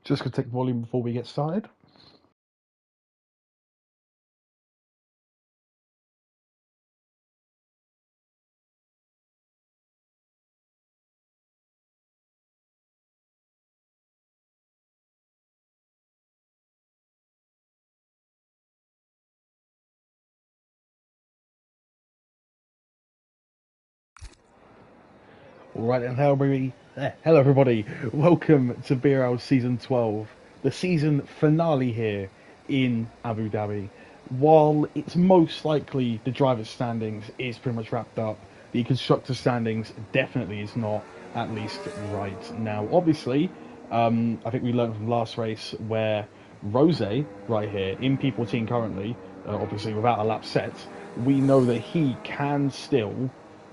Just gonna take volume before we get started. Alright then, hello everybody. Welcome to BRL Season 12, the season finale here in Abu Dhabi. While it's most likely the driver's standings is pretty much wrapped up, the constructor standings definitely is not, at least right now. Obviously, I think we learned from last race where Rose, right here, in P14 currently, obviously without a lap set, we know that he can still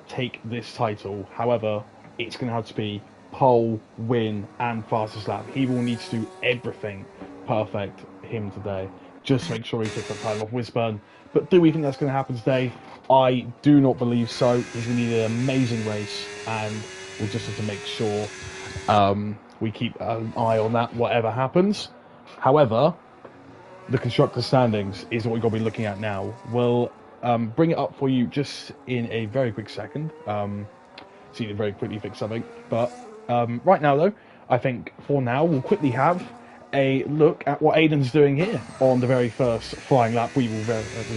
take this title. However, it's going to have to be pole, win, and fastest lap. He will need to do everything perfect him today. Just make sure he takes that title off Wisburn. But do we think that's going to happen today? I do not believe so. He's going to need an amazing race, and we'll just have to make sure we keep an eye on that, whatever happens. However, the constructor standings is what we've got to be looking at now. We'll bring it up for you just in a very quick second. See it very quickly fix something. But right now, though, I think for now we'll quickly have a look at what Aiden's doing here on the very first flying lap we will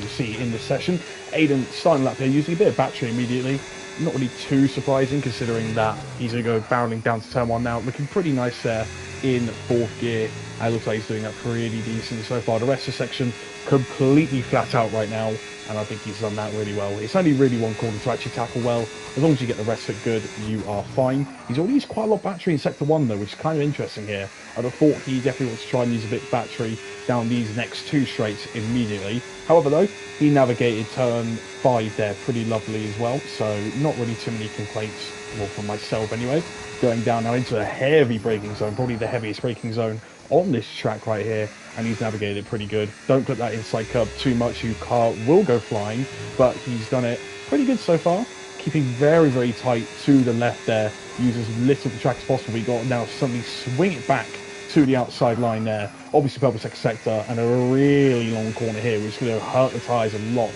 see in this session. Aiden starting lap here using a bit of battery immediately. Not really too surprising considering that he's going to go barreling down to turn one now. Looking pretty nice there in fourth gear. It looks like he's doing that pretty decent so far. The rest of the section completely flat out right now, and I think he's done that really well. It's only really one corner to actually tackle well. As long as you get the rest of it good, you are fine. He's already used quite a lot of battery in sector 1 though, which is kind of interesting here. I'd have thought he definitely wants to try and use a bit of battery down these next two straights immediately. However though, he navigated turn 5 there pretty lovely as well, so not really too many complaints, well, from myself anyway. Going down now into a heavy braking zone, probably the heaviest braking zone on this track right here, and he's navigated it pretty good. Don't clip that inside curb too much, your car will go flying, but he's done it pretty good so far, keeping very, very tight to the left there, use as little of the track as possible. We got now suddenly swing it back to the outside line there. Obviously purple sector and a really long corner here, which is going to hurt the tyres a lot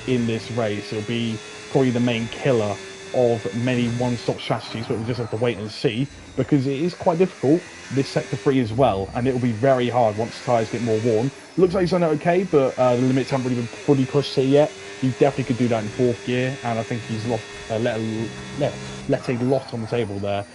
in this race. It'll be probably the main killer of many one-stop strategies, but we'll just have to wait and see, because it is quite difficult, this sector 3 as well, and it will be very hard once the tyres get more worn. Looks like he's done it okay, but the limits haven't really been fully pushed here yet. You definitely could do that in fourth gear, and I think he's lost, let a lot on the table there.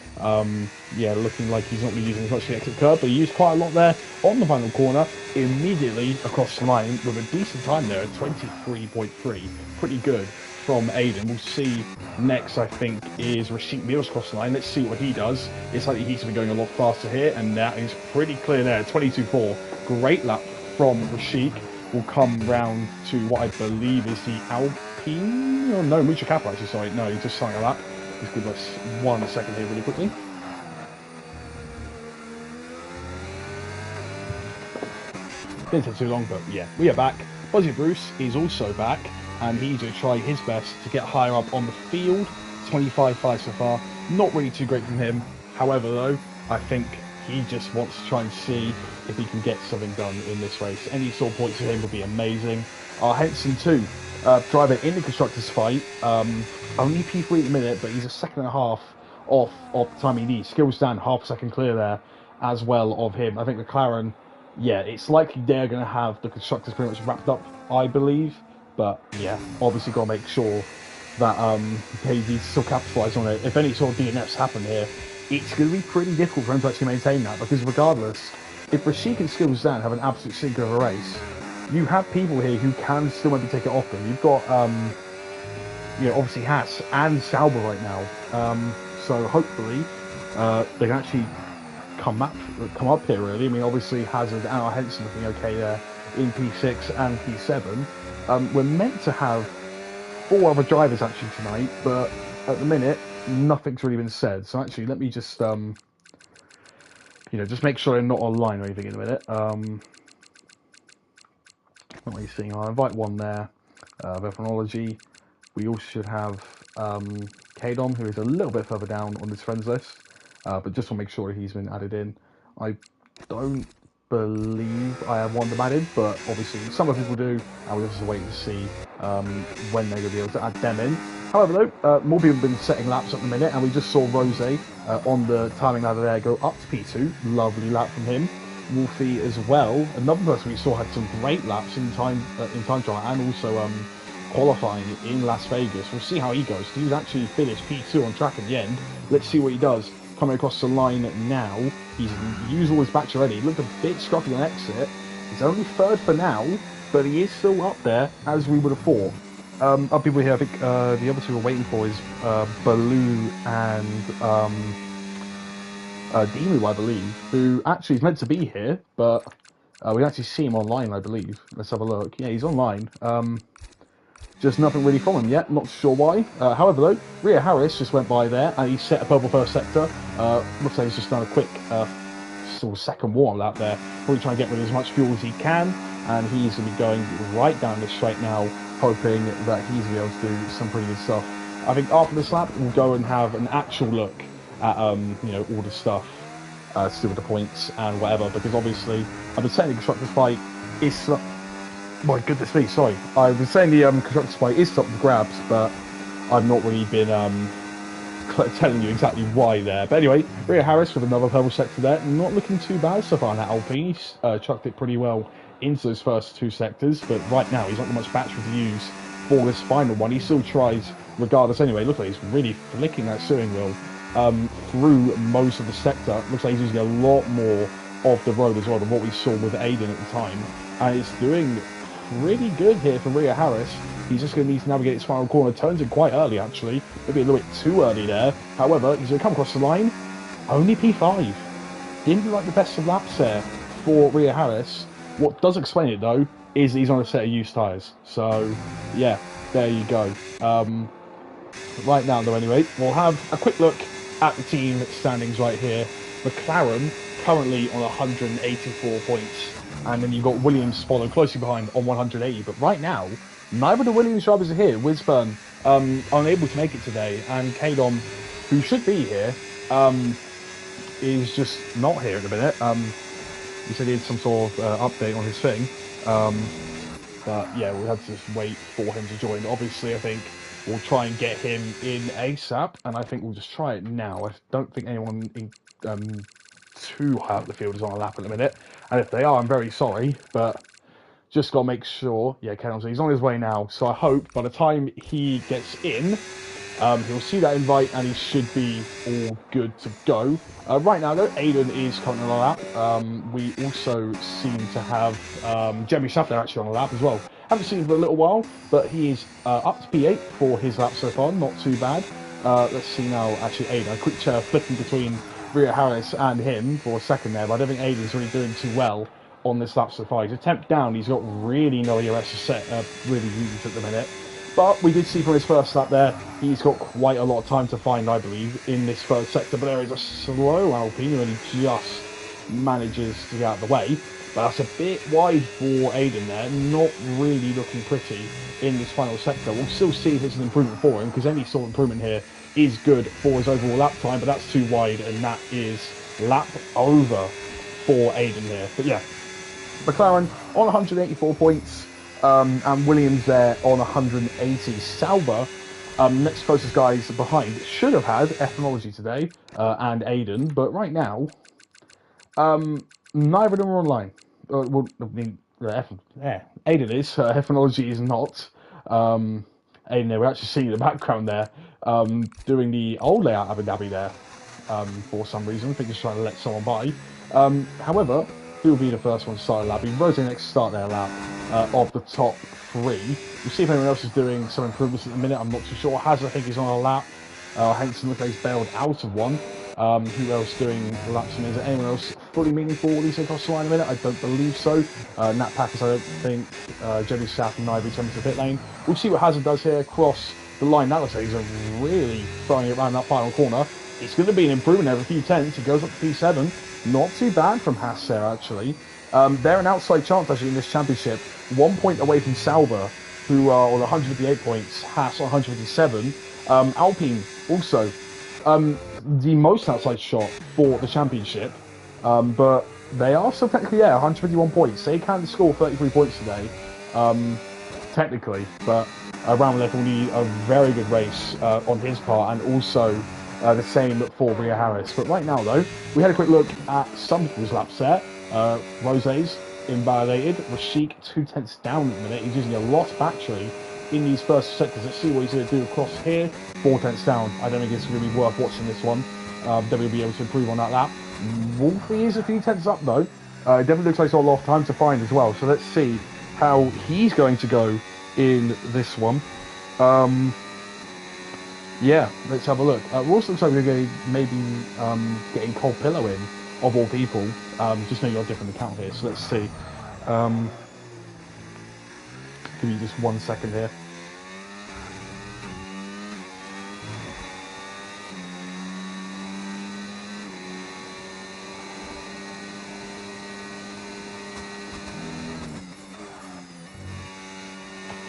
Yeah, looking like he's not really using as much of the exit curve, but he used quite a lot there on the final corner, immediately across the line with a decent time there at 23.3. Pretty good from Aiden. We'll see next, I think, is Rashik Mills across the line. Let's see what he does. It's likely he's going to be going a lot faster here, and that is pretty clear there. 22.4. Great lap from Rashik. Will come round to what I believe is the Alpine. Oh, no, Mucha Kappa, actually, sorry. No, he's just starting a lap. Just give us 1 second here really quickly. Didn't take too long, but yeah, we are back. Buzzy Bruce is also back, and he's going to try his best to get higher up on the field. 25.5 so far. Not really too great from him. However, though, I think he just wants to try and see if he can get something done in this race. Any sort of points for him would be amazing. Henson too, driver in the constructors fight. Only P3 at the minute, but he's a second and a half off of the time he needs. Skills down, half a second clear there as well of him. I think McLaren, yeah, it's likely they're going to have the constructors pretty much wrapped up, I believe. But yeah, obviously got to make sure that they need to still capitalise on it. If any sort of DNFs happen here, it's going to be pretty difficult for him to actually maintain that, because regardless, if Rashik and Skills Dan have an absolute stinker of a race, you have people here who can still maybe take it off them. You've got, you know, obviously Haas and Sauber right now, so hopefully they can actually come up here really. I mean, obviously Hazard and Henson looking okay there in P6 and P7. We're meant to have 4 other drivers actually tonight, but at the minute nothing's really been said. So actually, let me just you know, just make sure they're not online or anything in a minute. Not really seeing. I'll invite one there. Veteranology. We also should have Kadom, who is a little bit further down on this friends list, but just to make sure he's been added in. I don't believe I have one of them added, but obviously some of people do, and we're just waiting to see when they're going to be able to add them in. However, though, more people have been setting laps at the minute, and we just saw Rose on the timing ladder there go up to P2. Lovely lap from him. Wolfie as well, another person we saw had some great laps in time trial, and also qualifying in Las Vegas. We'll see how he goes. He's actually finished P2 on track at the end. Let's see what he does. Coming across the line now, he's used all his batch already. He looked a bit scruffy on exit. He's only third for now, but he is still up there, as we would have thought. Other people here, I think the other two we're waiting for is Baloo and Demu, I believe, who actually is meant to be here, but we actually see him online, I believe. Let's have a look. Yeah, he's online. Just nothing really from him yet, not sure why. However, though, Rhea Harris just went by there and he set a purple first sector. Looks like he's just done a quick sort of second warm lap there, probably trying to get rid of as much fuel as he can. And he's going to be going right down this straight now, hoping that he's going to be able to do some pretty good stuff. I think after this lap, we'll go and have an actual look at all the stuff to do with the points and whatever, because obviously I've been saying the constructors fight is. My goodness me, sorry. I was saying the constructor's fight is up for grabs, but I've not really been telling you exactly why there. But anyway, Rhea Harris with another purple sector there. Not looking too bad so far in that Alpine. He's chucked it pretty well into those first two sectors, but right now he's not got much battery to use for this final one. He still tries regardless anyway. Look like he's really flicking that steering wheel through most of the sector. Looks like he's using a lot more of the road as well than what we saw with Aiden at the time. And it's doing pretty good here for Rhea Harris. He's just going to need to navigate his final corner. Turns in quite early, actually. Maybe a little bit too early there. However, he's going to come across the line. Only P5. Didn't look like the best of laps there for Rhea Harris. What does explain it, though, is he's on a set of used tyres. So, yeah, there you go. Right now, though, anyway, we'll have a quick look at the team standings right here. McLaren currently on 184 points. And then you've got Williams following closely behind on 180. But right now, neither of the Williams drivers are here. Wisburn unable to make it today. And Kadom, who should be here, is just not here at the minute. He said he had some sort of update on his thing. But yeah, we'll have to just wait for him to join. Obviously, I think we'll try and get him in ASAP. And I think we'll just try it now. I don't think anyone too high up the field is on a lap at the minute. And if they are, I'm very sorry, but just got to make sure. Yeah, he's on his way now. So I hope by the time he gets in, he'll see that invite and he should be all good to go. Right now, though, Aiden is currently on a lap. We also seem to have Jeremy Schaffner actually on a lap as well. Haven't seen him for a little while, but he is up to P8 for his lap so far. Not too bad. Let's see now, actually, Aiden. A quick chair flipping between Rhea Harris and him for a second there, but I don't think Aiden's really doing too well on this lap so far. He's a temp down, he's got really no ERS to set really used at the minute. But we did see from his first lap there, he's got quite a lot of time to find, I believe, in this third sector. But there is a slow Alpine who only just manages to get out of the way. But that's a bit wide for Aiden there, not really looking pretty in this final sector. We'll still see if it's an improvement for him, because any sort of improvement here is good for his overall lap time, but that's too wide, and that is lap over for Aiden here. But yeah, McLaren on 184 points, and Williams there on 180. Sauber, next closest guys behind, should have had Ethnology today, and Aiden, but right now, neither of them are online. Well, I mean, Aiden is, Ethnology is not. Aiden there, we're actually seeing in the background there, doing the old layout of Abu Dhabi there, for some reason. I think he's trying to let someone by. However, who will be the first one to start a lap? Rose next to start their lap of the top three. We'll see if anyone else is doing some improvements at the minute. I'm not too sure. Haz, I think, is on a lap. Henson looks like he's bailed out of one. Who else doing laps? Is there anyone else fully meaningful at least across the line in a minute? I don't believe so. Nat Packers, I don't think. Jenny South and Ivy coming to the pit lane. We'll see what Hazard does here across the line. That looks like he's really throwing it around that final corner. It's going to be an improvement over a few tenths. He goes up to P7. Not too bad from Haas there, actually. They're an outside chance, actually, in this championship. 1 point away from Sauber, who are on 158 points. Haas on 157. Alpine also the most outside shot for the championship. But They are still technically, yeah, 151 points. They can score 33 points today, technically, but Round left will need a very good race on his part, and also the same for Rhea Harris. But right now, though, we had a quick look at some people's laps there. Rose's invalidated. Rashik 2/10 down at the minute. He's using a lost battery in these first sectors. Let's see what he's going to do across here. 4/10 down. I don't think it's going to be worth watching this one. Definitely be able to improve on that lap. Wolfie is a few tenths up though. It definitely looks like he's got a lot of time to find as well. So let's see how he's going to go in this one. Yeah, let's have a look. It also looks like we're going to maybe getting Cold Pillow in, of all people. Just know you're a different account here, so let's see. Give me just 1 second here.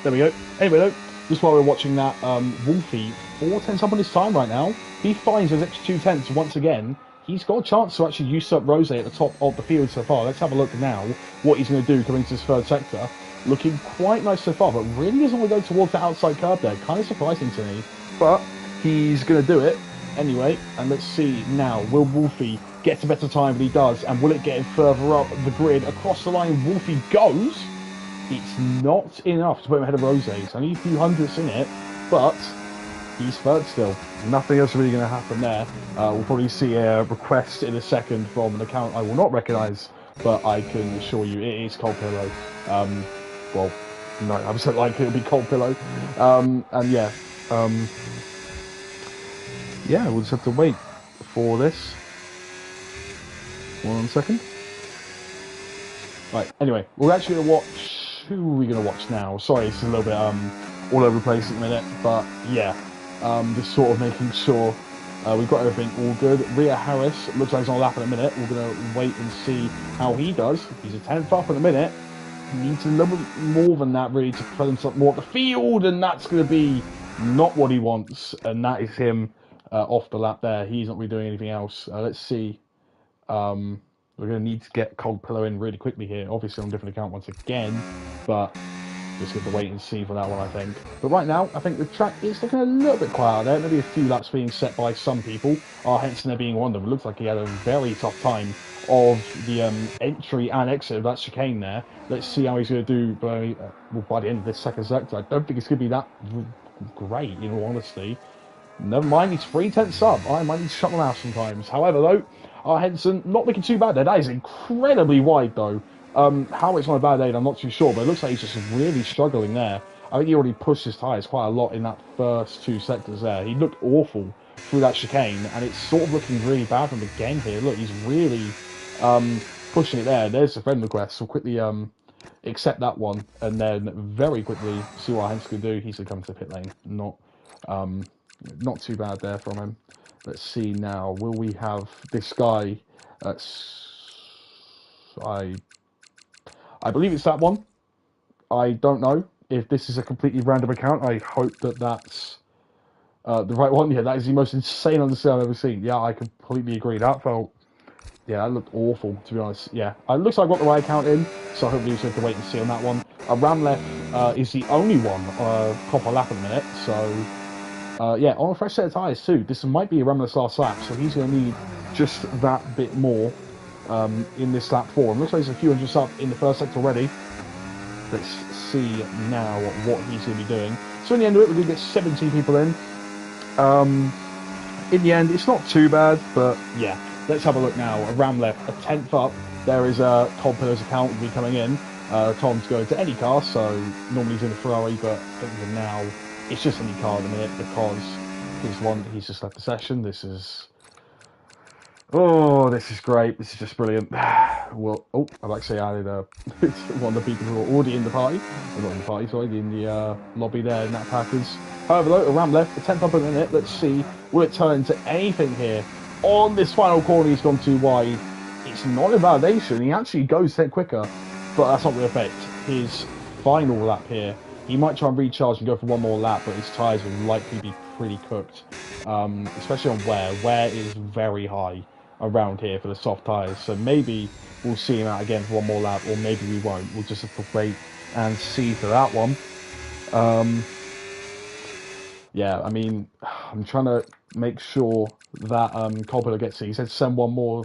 There we go. Anyway, though, just while we're watching that, Wolfie, 4/10 up on his time right now. He finds those extra 2/10 once again. He's got a chance to actually usurp Rose at the top of the field so far. Let's have a look now what he's going to do coming to this third sector. Looking quite nice so far, but really doesn't want to go towards the outside curb there. Kind of surprising to me, but he's going to do it anyway. And let's see now, will Wolfie get a better time than he does? And will it get him further up the grid? Across the line, Wolfie goes. It's not enough to put him ahead of Rose's. Only a few hundredths in it, but he's third still. Nothing else really going to happen there. We'll probably see a request in a second from an account I will not recognise, but I can assure you it is Cold Pillow. Well, no, I'm so like it'll be Cold Pillow. And yeah, yeah, we'll just have to wait for this. 1 second. Right, anyway, we're actually going to watch. Who are we going to watch now? Sorry, it's a little bit all over the place at the minute, but yeah, just sort of making sure we've got everything all good. Rhea Harris looks like he's on a lap in a minute. We're going to wait and see how he does. He's a 10th up in a minute. He needs a little bit more than that really to put himself more up the field, and that's going to be not what he wants, and that is him off the lap there. He's not really doing anything else. Let's see. We're going to need to get Cold Pillow in really quickly here. Obviously on a different account once again, but just have to wait and see for that one, I think. But right now, I think the track is looking a little bit quiet there. Maybe a few laps being set by some people. Henson there being one of them. It looks like he had a very tough time of the entry and exit of that chicane there. Let's see how he's going to do by the end of this second sector. I don't think it's going to be that great, in all honesty. Never mind, he's 3/10 up. I might need to shut my mouth sometimes. However, though, Henson not looking too bad there. That is incredibly wide, though. How it's on a bad day, I'm not too sure, but it looks like he's just really struggling there. I think he already pushed his tyres quite a lot in that first 2 sectors there. He looked awful through that chicane, and it's sort of looking really bad from him again here. Look, he's really pushing it there. There's the friend request. So quickly accept that one, and then very quickly see what Henson can do. He's going to come to the pit lane. Not too bad there from him. Let's see now. Will we have this guy? I believe it's that one. I don't know if this is a completely random account. I hope that that's the right one. Yeah, that is the most insane undersell I've ever seen. Yeah, I completely agree. That felt... Yeah, that looked awful, to be honest. Yeah, it looks like I've got the right account in, so hopefully we just have to wait and see on that one. Ramleth is the only one proper lap at the minute, so... yeah, on a fresh set of tyres too. This might be a Ramleth's last lap, so he's going to need just that bit more in this lap 4. It looks like he's a few hundreds up in the first sector already. Let's see now what he's going to be doing. So in the end of it, we're going to get 17 people in. In the end, it's not too bad, but yeah. Let's have a look now. A Ramleth, a 10th up. There is a Cold Pillow's account will be coming in. Tom's going to any car, so normally he's in a Ferrari, but I think for now it's just any car at the minute because he's just left the session. This is great. This is just brilliant. Well, I've actually added one of the people who are already in the party. Not in the party, sorry, in the lobby there in that package. However, though, a Ramleth, a 10th up in a minute. Let's see, will it turn into anything here? On this final corner, he's gone too wide. It's not a validation. He actually goes a bit quicker, but that's not going to affect his final lap here. He might try and recharge and go for one more lap, but his tyres will likely be pretty cooked, especially on wear. Wear is very high around here for the soft tyres. So maybe we'll see him out again for one more lap, or maybe we won't. We'll just have to wait and see for that one. Um, yeah, I mean, I'm trying to make sure that Coppola gets it. He said send one more,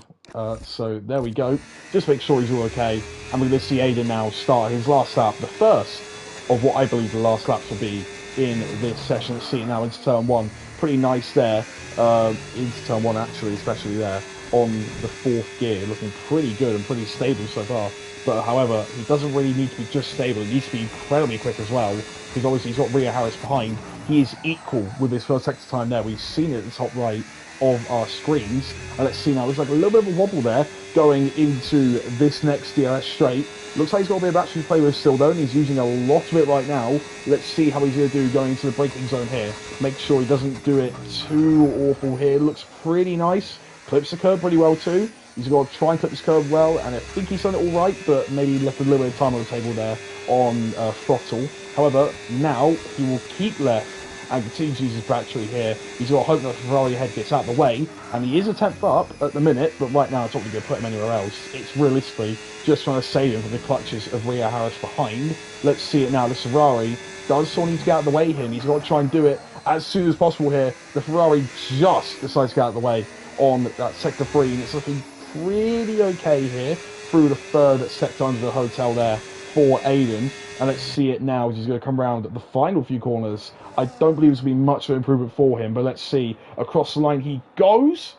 so there we go. Just make sure he's all okay. And we're going to see Aiden now start his last lap, the first of what I believe the last laps will be in this session. Let's see it now into turn one. Pretty nice there, into turn one actually, especially there on the fourth gear, looking pretty good and pretty stable so far. But however, he doesn't really need to be just stable, he needs to be incredibly quick as well, because obviously he's got Rhea Harris behind. He is equal with his first sector time there. We've seen it at the top right of our screens. And let's see now, looks like a little bit of a wobble there going into this next DRS straight. Looks like he's got a bit of battery to play with still though, and he's using a lot of it right now. Let's see how he's going to do going into the braking zone here. Make sure he doesn't do it too awful here. Looks pretty nice. Clips the curb pretty well too. He's got to try and clip this curve well, and I think he's done it all right, but maybe left a little bit of time on the table there on throttle. However, now he will keep left and continue to use his battery here. He's got to hope that Ferrari ahead gets out of the way, and he is a 10th up at the minute, but right now it's not really going to put him anywhere else. It's realistically just trying to save him from the clutches of Rhea Harris behind. Let's see it now. The Ferrari does sort of need to get out of the way here, and he's got to try and do it as soon as possible here. The Ferrari just decides to get out of the way on that sector 3, and it's looking pretty okay here through the third sector under the hotel there for Aiden. And let's see it now, which is going to come around the final few corners. I don't believe it's going to be much of an improvement for him, but let's see. Across the line he goes.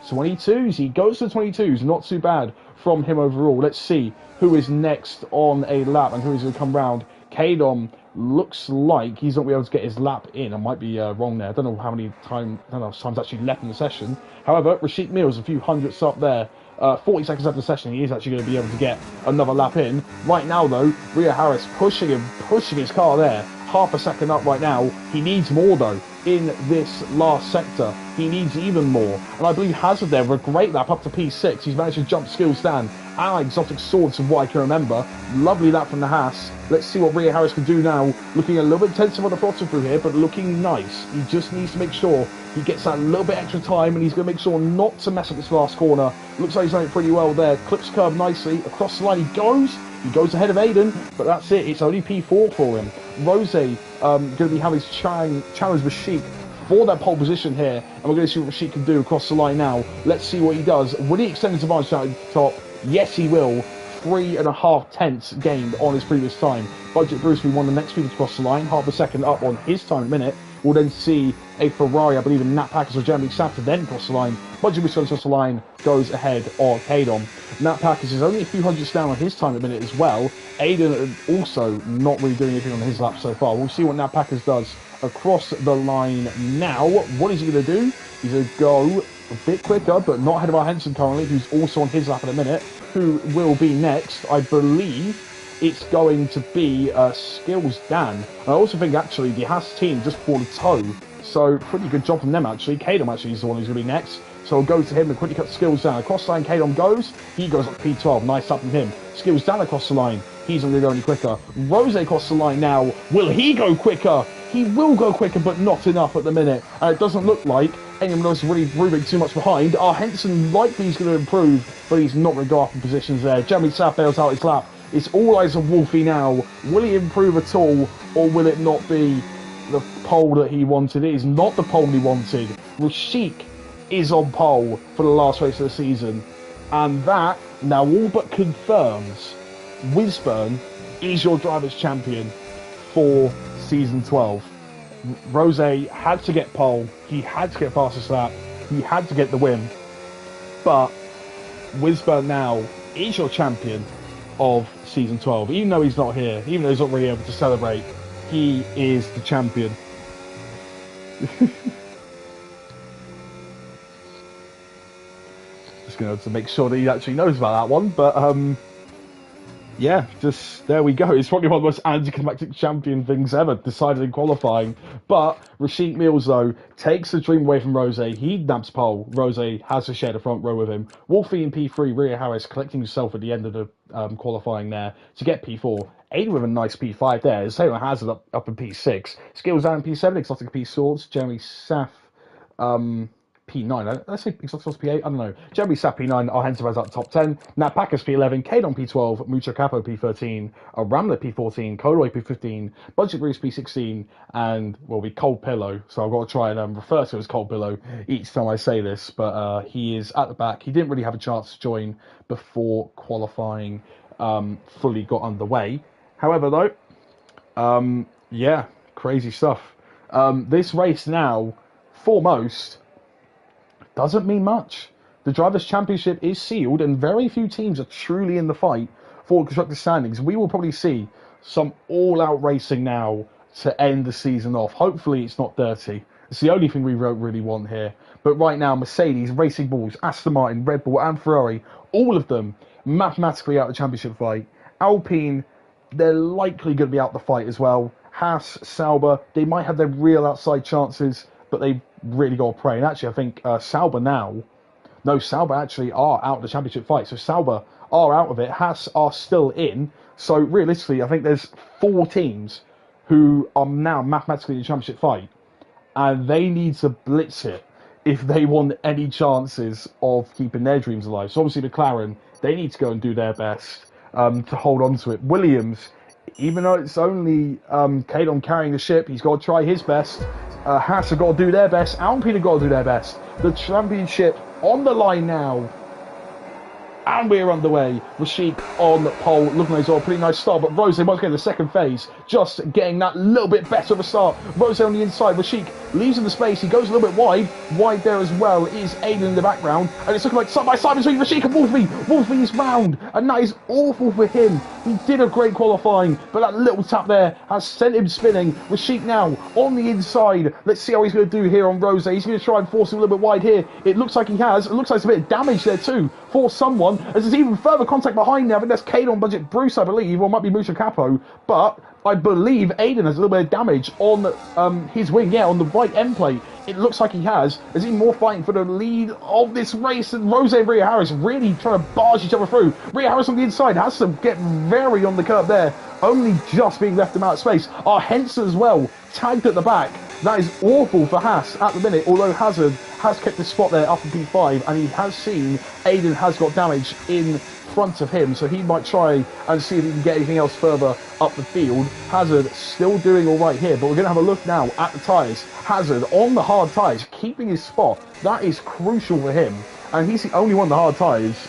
22s, he goes to 22s. Not too bad from him overall. Let's see who is next on a lap and who is going to come round. Kadom looks like he's not going to be able to get his lap in. I might be wrong there. I don't know how many times actually left in the session. However, Rashid Mills, a few hundredths up there. 40 seconds after the session, he is actually going to be able to get another lap in. Right now, though, Rhea Harris pushing his car there. Half a second up right now. He needs more, though, in this last sector. He needs even more. And I believe Hazard there with a great lap up to P6. He's managed to jump skill stand and exotic swords from what I can remember. Lovely lap from the Haas. Let's see what Rhea Harris can do now. Looking a little bit intensive on the throttle through here, but looking nice. He just needs to make sure he gets that little bit extra time, and he's going to make sure not to mess up this last corner. Looks like he's done it pretty well there. Clips curve nicely. Across the line he goes. He goes ahead of Aiden, but that's it. It's only P4 for him. Rose going to be having his challenge with Sheik for that pole position here, and we're going to see what Sheik can do across the line now. Let's see what he does. Will he extend his advantage out at the top? Yes, he will. 3.5 tenths gained on his previous time. Budget Bruce will be one of the next people to cross the line. Half a second up on his time in a minute. We'll then see a Ferrari, I believe in Nat Packers or Jeremy Sapp to then cross the line. Budget Bruce goes across the line, goes ahead of Kadom. Nat Packers is only a few hundreds down on his time in a minute as well. Aiden also not really doing anything on his lap so far. We'll see what Nat Packers does across the line now. What is he going to do? He's going to go a bit quicker, but not ahead of our Henson currently, who's also on his lap in a minute. Who will be next? I believe it's going to be Skills Dan. And I also think actually the Haas team just pulled a toe, so pretty good job from them actually. Kadom actually is the one who's going to be next, so we'll go to him and quickly cut Skills down. Across the line Kadom goes, he goes up P12, nice up from him. Skills down across the line, he's not going to go any quicker. Rose across the line now, will he go quicker? He will go quicker, but not enough at the minute. And it doesn't look like anyone else is really moving too much behind. Our Henson likely is going to improve, but he's not going to go up in positions there. Jeremy Sapp bails out his lap. It's all eyes on Wolfie now. Will he improve at all, or will it not be the pole that he wanted? It is not the pole he wanted. Rashik is on pole for the last race of the season. And that now all but confirms Wisburn is your driver's champion for Season 12. Rose had to get pole, he had to get fastest lap, he had to get the win, but Wisburn now is your champion of Season 12. Even though he's not here, even though he's not really able to celebrate, he is the champion. Just going to make sure that he actually knows about that one, but yeah, just there we go. It's probably one of the most anticlimactic champion things ever, decided in qualifying. But Rashid Mills, though, takes the dream away from Rose. He naps pole. Rose has to share the front row with him. Wolfie in P3, Rhea Harris collecting himself at the end of the qualifying there to get P4. Aiden with a nice P5 there. Taylor Hazard up in P6. Skills down in P7, Exotic P Swords. Jeremy Saff P9. Let's say Exoticos P8. I don't know. Jeremy Sap P9. Argentum has up top 10. Nat Packers P11. Kadon P12. Mucho Capo P13. Ramler P14. Kodoy P15. Budget Bruce P16. And well, we Cold Pillow. So I've got to try and refer to him as Cold Pillow each time I say this. But he is at the back. He didn't really have a chance to join before qualifying fully got underway. However, though, yeah, crazy stuff. This race now, foremost, doesn't mean much. The Drivers' Championship is sealed, and very few teams are truly in the fight for Constructors' standings. We will probably see some all-out racing now to end the season off. Hopefully, it's not dirty. It's the only thing we really want here. But right now, Mercedes, Racing Bulls, Aston Martin, Red Bull, and Ferrari, all of them mathematically out of the championship fight. Alpine, they're likely going to be out the fight as well. Haas, Sauber, they might have their real outside chances, but they've really got to pray. And actually, I think Sauber actually are out of the championship fight. So Sauber are out of it. Haas are still in. So realistically, I think there's 4 teams who are now mathematically in the championship fight. And they need to blitz it if they want any chances of keeping their dreams alive. So obviously McLaren, they need to go and do their best to hold on to it. Williams, even though it's only Kadon carrying the ship, he's got to try his best. Haas have got to do their best. Alpine have got to do their best. The championship on the line now. And we're underway. Rashik on pole, looking like he's got a pretty nice start. But Rose, once again, the second phase, just getting that little bit better of a start. Rose on the inside. Rashik leaves in the space. He goes a little bit wide. Wide there as well is Aiden in the background. And it's looking like side by side between Rashik and Wolfie. Wolfie is round. And that is awful for him. He did a great qualifying. But that little tap there has sent him spinning. Rashik now on the inside. Let's see how he's going to do here on Rose. He's going to try and force him a little bit wide here. It looks like he has. It looks like there's a bit of damage there too for someone. As there's even further contact behind there. I think that's Kadon Budget Bruce, I believe, or it might be Mucho Capo. But I believe Aiden has a little bit of damage on his wing, on the right end plate. It looks like he has. There's even more fighting for the lead of this race. And Rose and Rhea Harris really trying to barge each other through. Rhea Harris on the inside has to get very on the curb there. Only just being left him out of space. Henson as well, tagged at the back. That is awful for Haas at the minute, although Hazard has kept his spot there up in P5, and he has seen Aiden has got damage in front of him, so he might try and see if he can get anything else further up the field. Hazard still doing all right here, but we're going to have a look now at the tyres. Hazard on the hard tyres, keeping his spot. That is crucial for him, and he's the only one on the hard tyres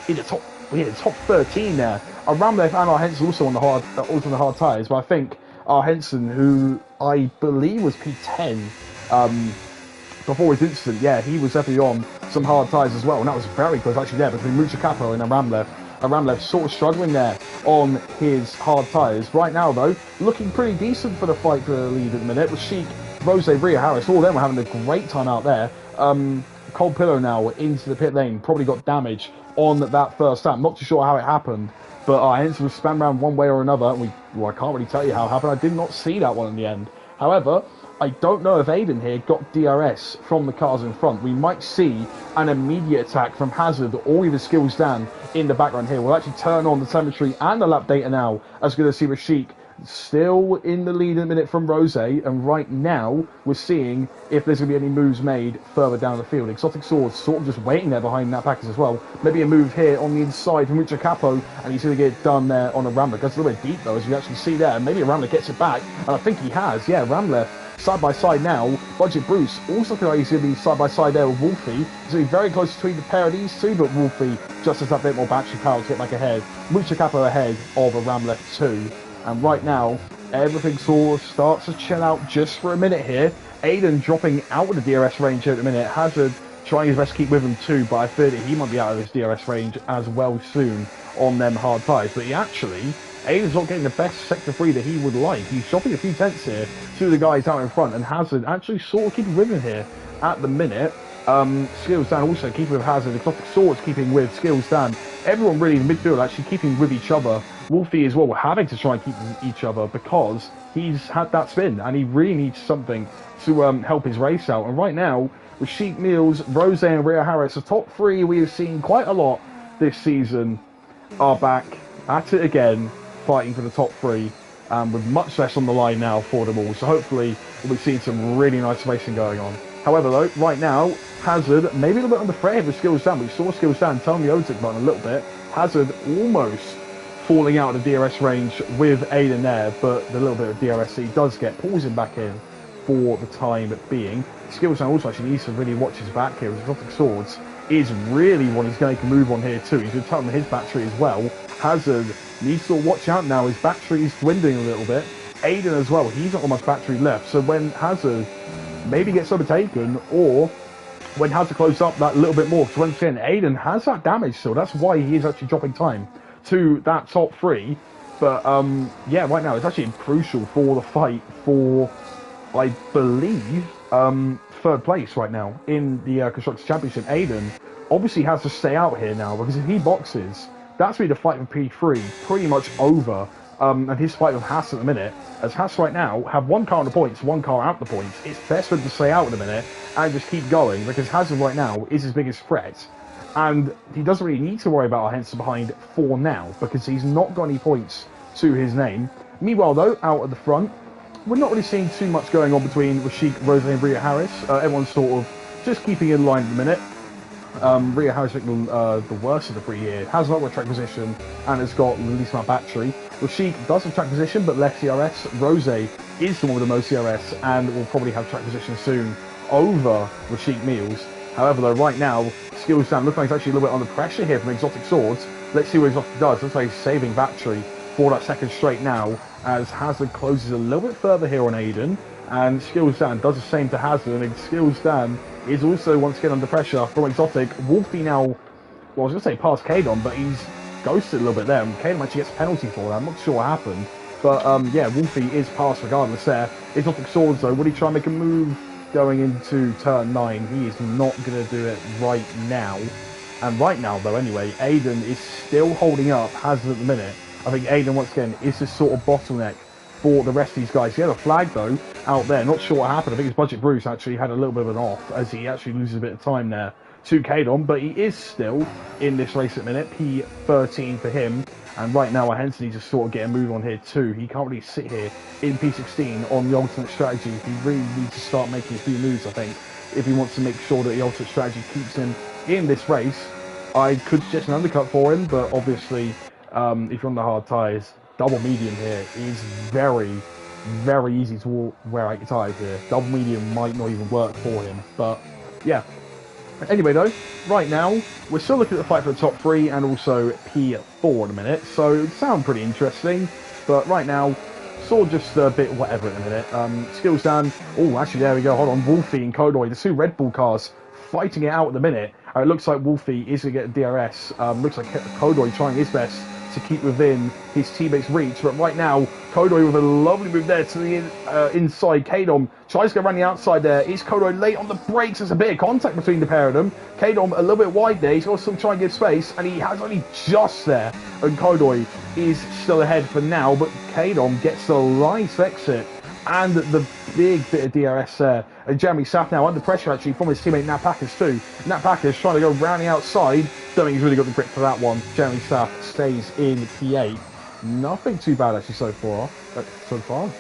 in the top 13 there. Ramlev and Henson also on the hard tyres, but I think Henson, who I believe was P10 before his incident, he was definitely on some hard tyres as well, and that was very close actually there between Mucho Capo and Ramlev. Ramlev sort of struggling there on his hard tyres. Right now though, looking pretty decent for the fight for the lead at the minute. With Sheik, Rose, Rhea Harris, all of them were having a great time out there. Cold Pillow now into the pit lane, probably got damage on that first lap. Not too sure how it happened, but Henson was spun around one way or another. I can't really tell you how it happened. I did not see that one in the end. However, I don't know if Aiden here got DRS from the cars in front. We might see an immediate attack from Hazard or even Skills Dan in the background here. We'll actually turn on the telemetry and the lap data now, as we're going to see Rashik still in the lead in a minute from Rose, and right now we're seeing if there's going to be any moves made further down the field. Exotic Swords sort of just waiting there behind that package as well. Maybe a move here on the inside from Mucho Capo, and he's going to get it done there on a Ramler. Goes a little bit deep though, as you actually see there. Maybe a Ramler gets it back, and I think he has. Ramler side by side now. Budget Bruce also looking like he's going to be side by side there with Wolfie. He's going to be very close between the pair of these two, but Wolfie just has that bit more battery power to get back ahead. Mucho Capo ahead of a Ramler 2. And right now, everything sort of starts to chill out just for a minute here. Aiden dropping out of the DRS range here at the minute. Hazard trying his best to keep with him too, but I fear that he might be out of his DRS range as well soon on them hard tyres. But Aiden's not getting the best sector 3 that he would like. He's dropping a few tenths here to the guys out in front, and Hazard actually sort of keeping with him here at the minute. Skills Dan also keeping with Hazard. Exotic Swords keeping with Skills Dan. Everyone really in midfield actually keeping with each other. Wolfie as well, we're having to try and keep each other because he's had that spin and he really needs something to help his race out. And right now, with Sheik Meals, Rose and Rhea Harris, the top 3 we have seen quite a lot this season, are back at it again, fighting for the top 3, with much less on the line now for them all. So hopefully we'll be seeing some really nice racing going on. However, though, right now, Hazard, maybe a little bit under threat here with Skills down. We saw Skills down turn the overtake button a little bit. Hazard almost falling out of the DRS range with Aiden there, but the little bit of DRS he does get pulls him back in for the time being. Skills down also actually needs to really watch his back here. Exotic Swords is really what he's going to move on here too. He's going to turn on his battery as well. Hazard needs to watch out now. His battery is dwindling a little bit. Aiden as well, he's not got much battery left. So when Hazard maybe gets overtaken, or when Hazard closes up that little bit more, because once again, Aiden has that damage still. That's why he is actually dropping time to that top three. But yeah, right now it's actually crucial for the fight for, I believe, third place right now in the Constructors' Championship. Aiden obviously has to stay out here now, because if he boxes, that's really the fight for P3 pretty much over. And his fight with Haas at the minute, as Haas right now have one car on the points, one car out the points. It's best for him to stay out in a minute and just keep going, because Hazard right now is his biggest threat. And he doesn't really need to worry about Henson behind for now, because he's not got any points to his name. Meanwhile, though, out at the front, we're not really seeing too much going on between Rashik, Rose and Rhea Harris. Everyone's sort of just keeping in line at the minute. Rhea Harris, the worst of the three here, has not got track position and has got the least amount of battery. Rashik does have track position but less CRS. Rose is the one with the most CRS and will probably have track position soon over Rashik Meals. However, though, right now, Skills down. Looks like he's actually a little bit under pressure here from Exotic Swords. Let's see what Exotic does. Looks like he's saving battery for that second straight now, as Hazard closes a little bit further here on Aiden, and Skills down does the same to Hazard, and Skills down is also once again under pressure from Exotic. Wolfie now, well, I was going to say past Kadon, but he's ghosted a little bit there, and Kadon actually gets a penalty for that. I'm not sure what happened, but yeah, Wolfie is passed regardless there. Exotic Swords, though, would he try and make a move going into turn 9? He is not going to do it right now. And right now, though, anyway, Aiden is still holding up Hazard at the minute. I think Aiden, once again, is this sort of bottleneck for the rest of these guys. He had a flag, though, out there. Not sure what happened. I think his Budget Bruce actually had a little bit of an off, as he actually loses a bit of time there to Kadon. But he is still in this race at the minute. P13 for him. And right now, Henson needs to sort of get a move on here, too. He can't really sit here in P16 on the ultimate strategy. He really needs to start making a few moves, I think, if he wants to make sure that the ultimate strategy keeps him in this race. I could suggest an undercut for him, but obviously, if you're on the hard tyres, double medium here is very, very easy to wear out your tyres here. Double medium might not even work for him, but yeah. Anyway, though, right now, we're still looking at the fight for the top 3 and also P4 in a minute, so it sounds pretty interesting, but right now, sort of just a bit whatever in a minute. Skills down. Oh, actually, there we go. Hold on. Wolfie and Kodoy, the two Red Bull cars, fighting it out at the minute. It looks like Wolfie is going to get a DRS. Looks like Kodoy trying his best to keep within his teammates' reach, but right now, Kodoy with a lovely move there to the inside. Kadon tries to go around the outside there. Is Kodoy late on the brakes? There's a bit of contact between the pair of them. Kadon a little bit wide there. He's got to try and give space, and he has only just there. And Kodoy is still ahead for now, but Kadon gets the nice exit and the big bit of DRS there. And Jeremy Saff now under pressure actually from his teammate Nat Packers too. Nat Packers trying to go round the outside. Don't think he's really got the grip for that one. Jeremy Saff stays in P8. Nothing too bad actually so far.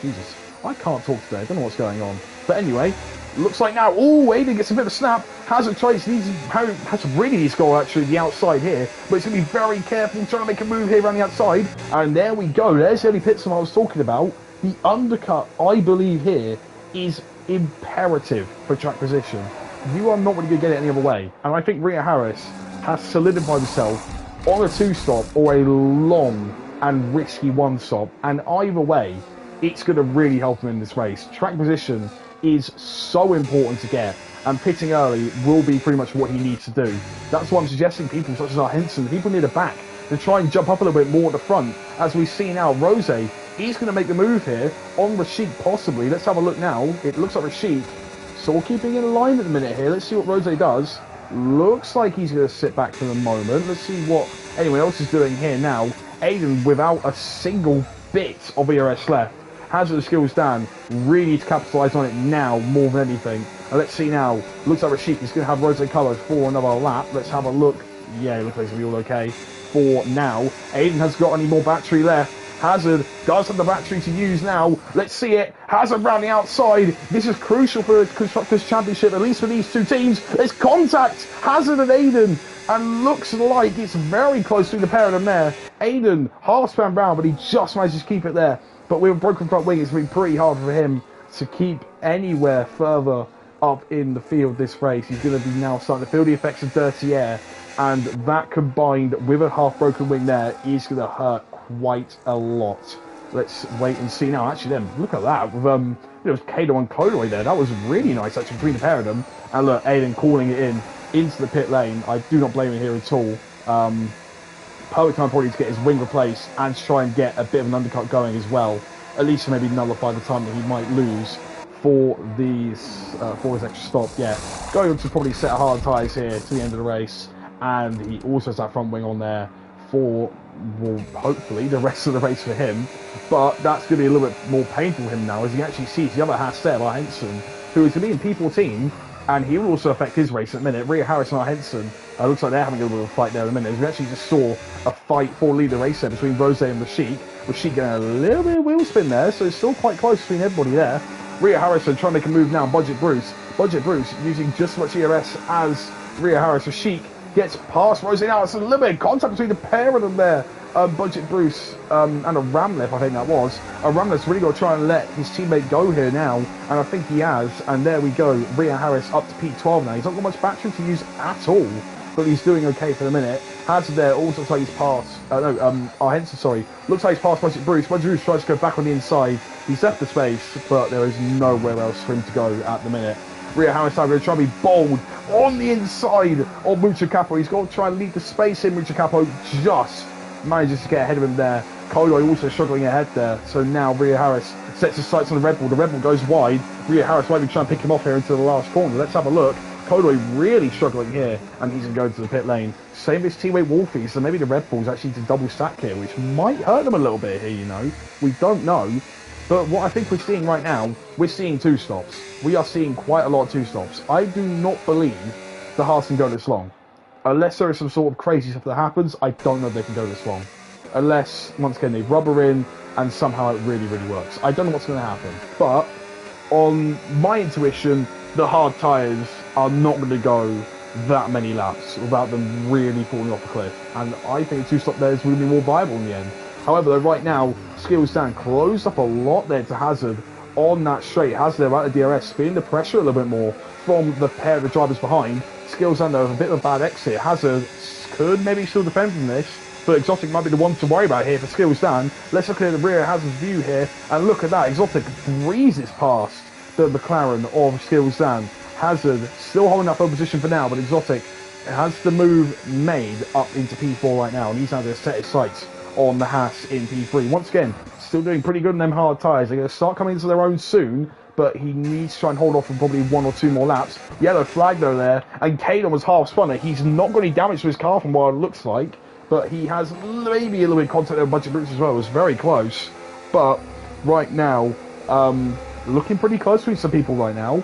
Jesus, I can't talk today. I don't know what's going on. But anyway, looks like now, oh, Aiden gets a bit of a snap. Hazard tries, has really needs to go actually the outside here, but he's going to be very careful trying to make a move here around the outside. And there we go. There's the only pit stop I was talking about. The undercut, I believe here, is imperative for track position. You are not really going to get it any other way. And I think Rhea Harris has solidified himself on a 2-stop or a long and risky 1-stop. And either way, it's going to really help him in this race. Track position is so important to get, and pitting early will be pretty much what he needs to do. That's why I'm suggesting people such as our Henson, people near the back, to try and jump up a little bit more at the front. As we see now, Rose, he's going to make the move here on Rashik possibly. Let's have a look now. It looks like Rashik sort of keeping in line at the minute here. Let's see what Rose does. Looks like he's going to sit back for the moment. Let's see what anyone else is doing here now. Aiden, without a single bit of ERS left, has the skills down. Really need to capitalise on it now more than anything. And let's see now. Looks like Rashik is going to have Rose covered for another lap. Let's have a look. Yeah, it looks like it's going to be all okay for now. Aiden has got any more battery left. Hazard does have the battery to use now. Let's see it. Hazard round the outside. This is crucial for the Constructors' Championship, at least for these two teams. There's contact. Hazard and Aiden. And looks like it's very close to the pair of them there. Aiden half-span round, but he just manages to keep it there. But with a broken front wing, it's been pretty hard for him to keep anywhere further up in the field this race. He's going to be now starting to feel the effects of dirty air. And that combined with a half-broken wing there is going to hurt quite a lot. Let's wait and see now. Actually, then, look at that. With, it was Kato and Kodoi there. That was really nice, actually, between the pair of them. And look, Aiden calling it in into the pit lane. I do not blame him here at all. Perfect time probably to get his wing replaced and to try and get a bit of an undercut going as well. At least to maybe nullify the time that he might lose for these for his extra stop. Yeah, going to probably set hard tyres here to the end of the race. And he also has that front wing on there for, well, hopefully the rest of the race for him. But that's going to be a little bit more painful for him now, as he actually sees the other Haas there by Henson, who is going to be in P14, and he will also affect his race in a minute. Rhea Harris and Henson, looks like they're having a little bit of a fight there in a minute. We actually just saw a fight for leader race there between Rose and Rashik. Rashik getting a little bit of wheel spin there, so it's still quite close between everybody there. Rhea Harrison trying to make a move now. Budget Bruce using just as much ERS as Rhea Harris. Rashik gets past Rose now. It's a little bit of contact between the pair of them there. Budget Bruce and a Ramlip, I think that was. A Ramlip's really got to try and let his teammate go here now, and I think he has. And there we go. Rhea Harris up to P12 now. He's not got much battery to use at all, but he's doing okay for the minute. Hazard there also looks like he's passed. Henson, sorry. Looks like he's passed Budget Bruce. Budget Bruce tries to go back on the inside. He's left the space, but there is nowhere else for him to go at the minute. Rhea Harris now going to try and be bold on the inside of Mucho Capo. He's got to try and leave the space in. Mucho Capo just manages to get ahead of him there. Kodoi also struggling ahead there. So now Rhea Harris sets his sights on the Red Bull. The Red Bull goes wide. Rhea Harris might be trying to pick him off here into the last corner. Let's have a look. Kodoi really struggling here, and he's going to go to the pit lane. Same as his teammate Wolfie, so maybe the Red Bull's actually to double stack here, which might hurt them a little bit here, you know. We don't know. But what I think we're seeing right now, we're seeing two stops. We are seeing quite a lot of two stops. I do not believe the Haas can go this long. Unless there is some sort of crazy stuff that happens, I don't know if they can go this long. Unless, once again, they rubber in and somehow it really, really works. I don't know what's going to happen. But on my intuition, the hard tyres are not going to go that many laps without them really falling off the cliff. And I think a two-stop there is going to be more viable in the end. However, though, right now, Skills down, closed up a lot there to Hazard on that straight. Hazard there at the DRS, feeling the pressure a little bit more from the pair of the drivers behind. Skills down there with a bit of a bad exit. Hazard could maybe still defend from this, but Exotic might be the one to worry about here for Skills down. Let's look at the rear Hazard's view here, and look at that. Exotic breezes past the McLaren of Skills down. Hazard still holding up pole position for now, but Exotic has the move made up into P4 right now, and he's now going to set his sights on the Haas in P3. Once again, still doing pretty good in them hard tyres. They're going to start coming into their own soon, but he needs to try and hold off for probably 1 or 2 more laps. Yellow flag though there, and Caden was half spun. He's not got any damage to his car from what it looks like, but he has maybe a little bit of contact with Budget Brutes as well. It was very close, but right now, looking pretty close to some people right now.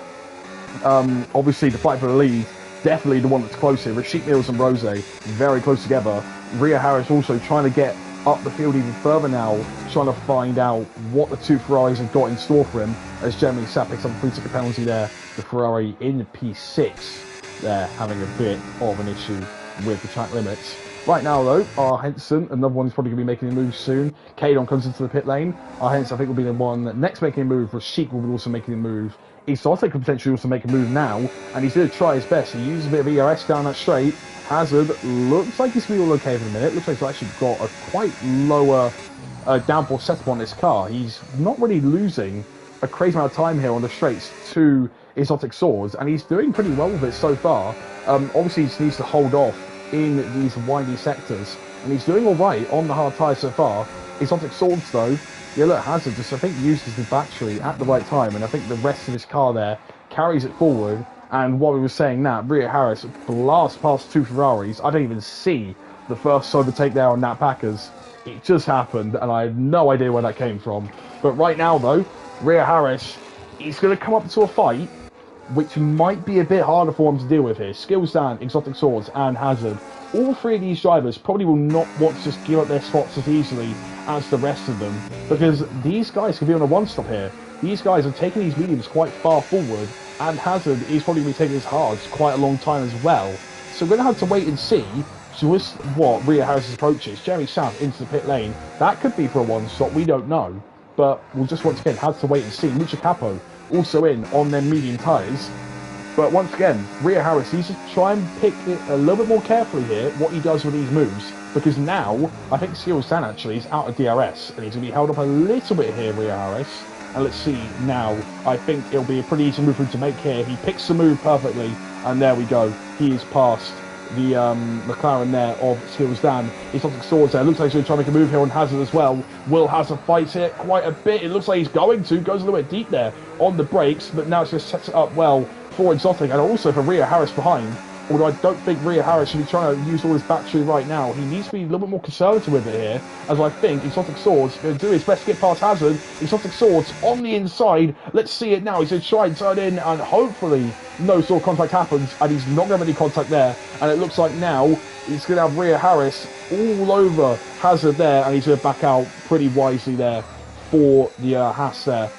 Obviously, the fight for the lead, definitely the one that's close here. Rashik Mills and Rose, very close together. Rhea Harris also trying to get up the field even further now, trying to find out what the two Ferraris have got in store for him, as Jeremy Sapp picks up a free-ticket penalty there. The Ferrari in P6 there, having a bit of an issue with the track limits. Right now, though, Henson, another one is probably going to be making a move soon. Kadon comes into the pit lane. Henson, I think, will be the one next making a move. Rashik will be also making a move. Exotic could potentially also make a move now, and he's going to try his best. He uses a bit of ERS down that straight. Hazard looks like he's going to be all okay for the minute. Looks like he's actually got a quite lower downforce setup on this car. He's not really losing a crazy amount of time here on the straights to Exotic Swords, and he's doing pretty well with it so far. Obviously, he just needs to hold off in these windy sectors, and he's doing all right on the hard tyres so far. Exotic Swords, though, yeah, look, Hazard just, I think, uses the battery at the right time, and I think the rest of his car there carries it forward. And what we were saying now, Rhea Harris blasts past 2 Ferraris. I don't even see the first overtake there on Nat Packers. It just happened, and I have no idea where that came from. But right now, though, Rhea Harris is going to come up to a fight, which might be a bit harder for him to deal with here. Skills down, Exotic Swords, and Hazard. All 3 of these drivers probably will not want to just give up their spots as easily as the rest of them, because these guys can be on a one-stop here. These guys are taking these mediums quite far forward, and Hazard is probably going to be taking his hards quite a long time as well. So we're going to have to wait and see just what Rio Harris' approach is. Jeremy South into the pit lane. That could be for a one-stop, we don't know. But we'll just once again have to wait and see. Lucia Capo also in on their medium tyres. But once again, Rio Harris needs to try and pick it a little bit more carefully here, what he does with these moves. Because now, I think Skills Dan actually is out of DRS, and he's going to be held up a little bit here, Rio Harris. And let's see now, I think it'll be a pretty easy move for him to make here. He picks the move perfectly, and there we go. He is past the McLaren there of Skills Dan. He's got swords there. Looks like he's going to try and make a move here on Hazard as well. Will Hazard fights it quite a bit. It looks like he's going to. Goes a little bit deep there on the brakes, but now it's just sets it up well for Exotic and also for Rio Harris behind. Although I don't think Rio Harris should be trying to use all his battery right now. He needs to be a little bit more conservative with it here, as I think Exotic Swords is going to do his best to get past Hazard. Exotic Swords on the inside. Let's see it now. He's going to try and turn in, and hopefully no sort of contact happens, and he's not going to have any contact there. And it looks like now he's going to have Rio Harris all over Hazard there, and he's going to back out pretty wisely there for the Haas there.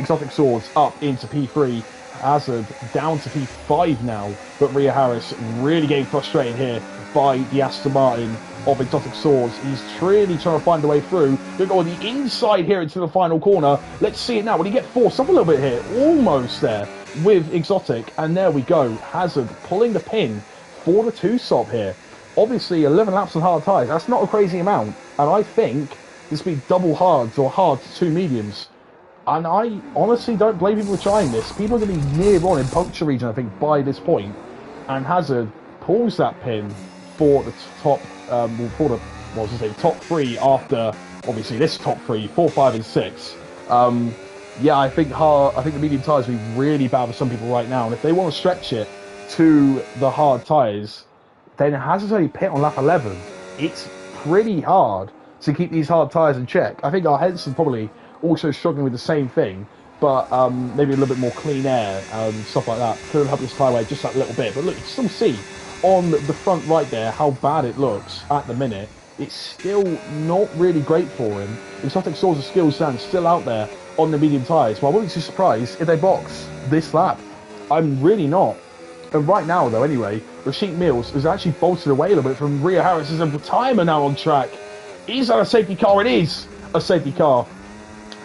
Exotic Swords up into P3. Hazard down to P5 now, but Rio Harris really getting frustrated here by the Aston Martin of Exotic Swords. He's really trying to find a way through. Going to go on the inside here into the final corner. Let's see it now. Will he get forced up a little bit here? Almost there with Exotic, and there we go. Hazard pulling the pin for the 2-stop here. Obviously 11 laps on hard tyres. That's not a crazy amount, and I think this will be double hards or hards 2 mediums. And I honestly don't blame people for trying this. People are going to be near on in puncture region, I think, by this point. And Hazard pulls that pin for the top, top 3 after, obviously, this top 3, 4, 5, and 6. Yeah, I think the medium tyres will be really bad for some people right now. And if they want to stretch it to the hard tyres, then Hazard's only pit on lap 11. It's pretty hard to keep these hard tyres in check. I think our Henson probably also struggling with the same thing, but maybe a little bit more clean air, stuff like that. Could have helped this tyre weight just that little bit. But look, you can still see on the front right there how bad it looks at the minute. It's still not really great for him. Exotic Swords of Skills stand still out there on the medium tyres. Well, I wouldn't be surprised if they box this lap. I'm really not. And right now, though, anyway, Rashid Mills is actually bolted away a little bit from Rio Harris's timer now on track. Is that a safety car? It is a safety car.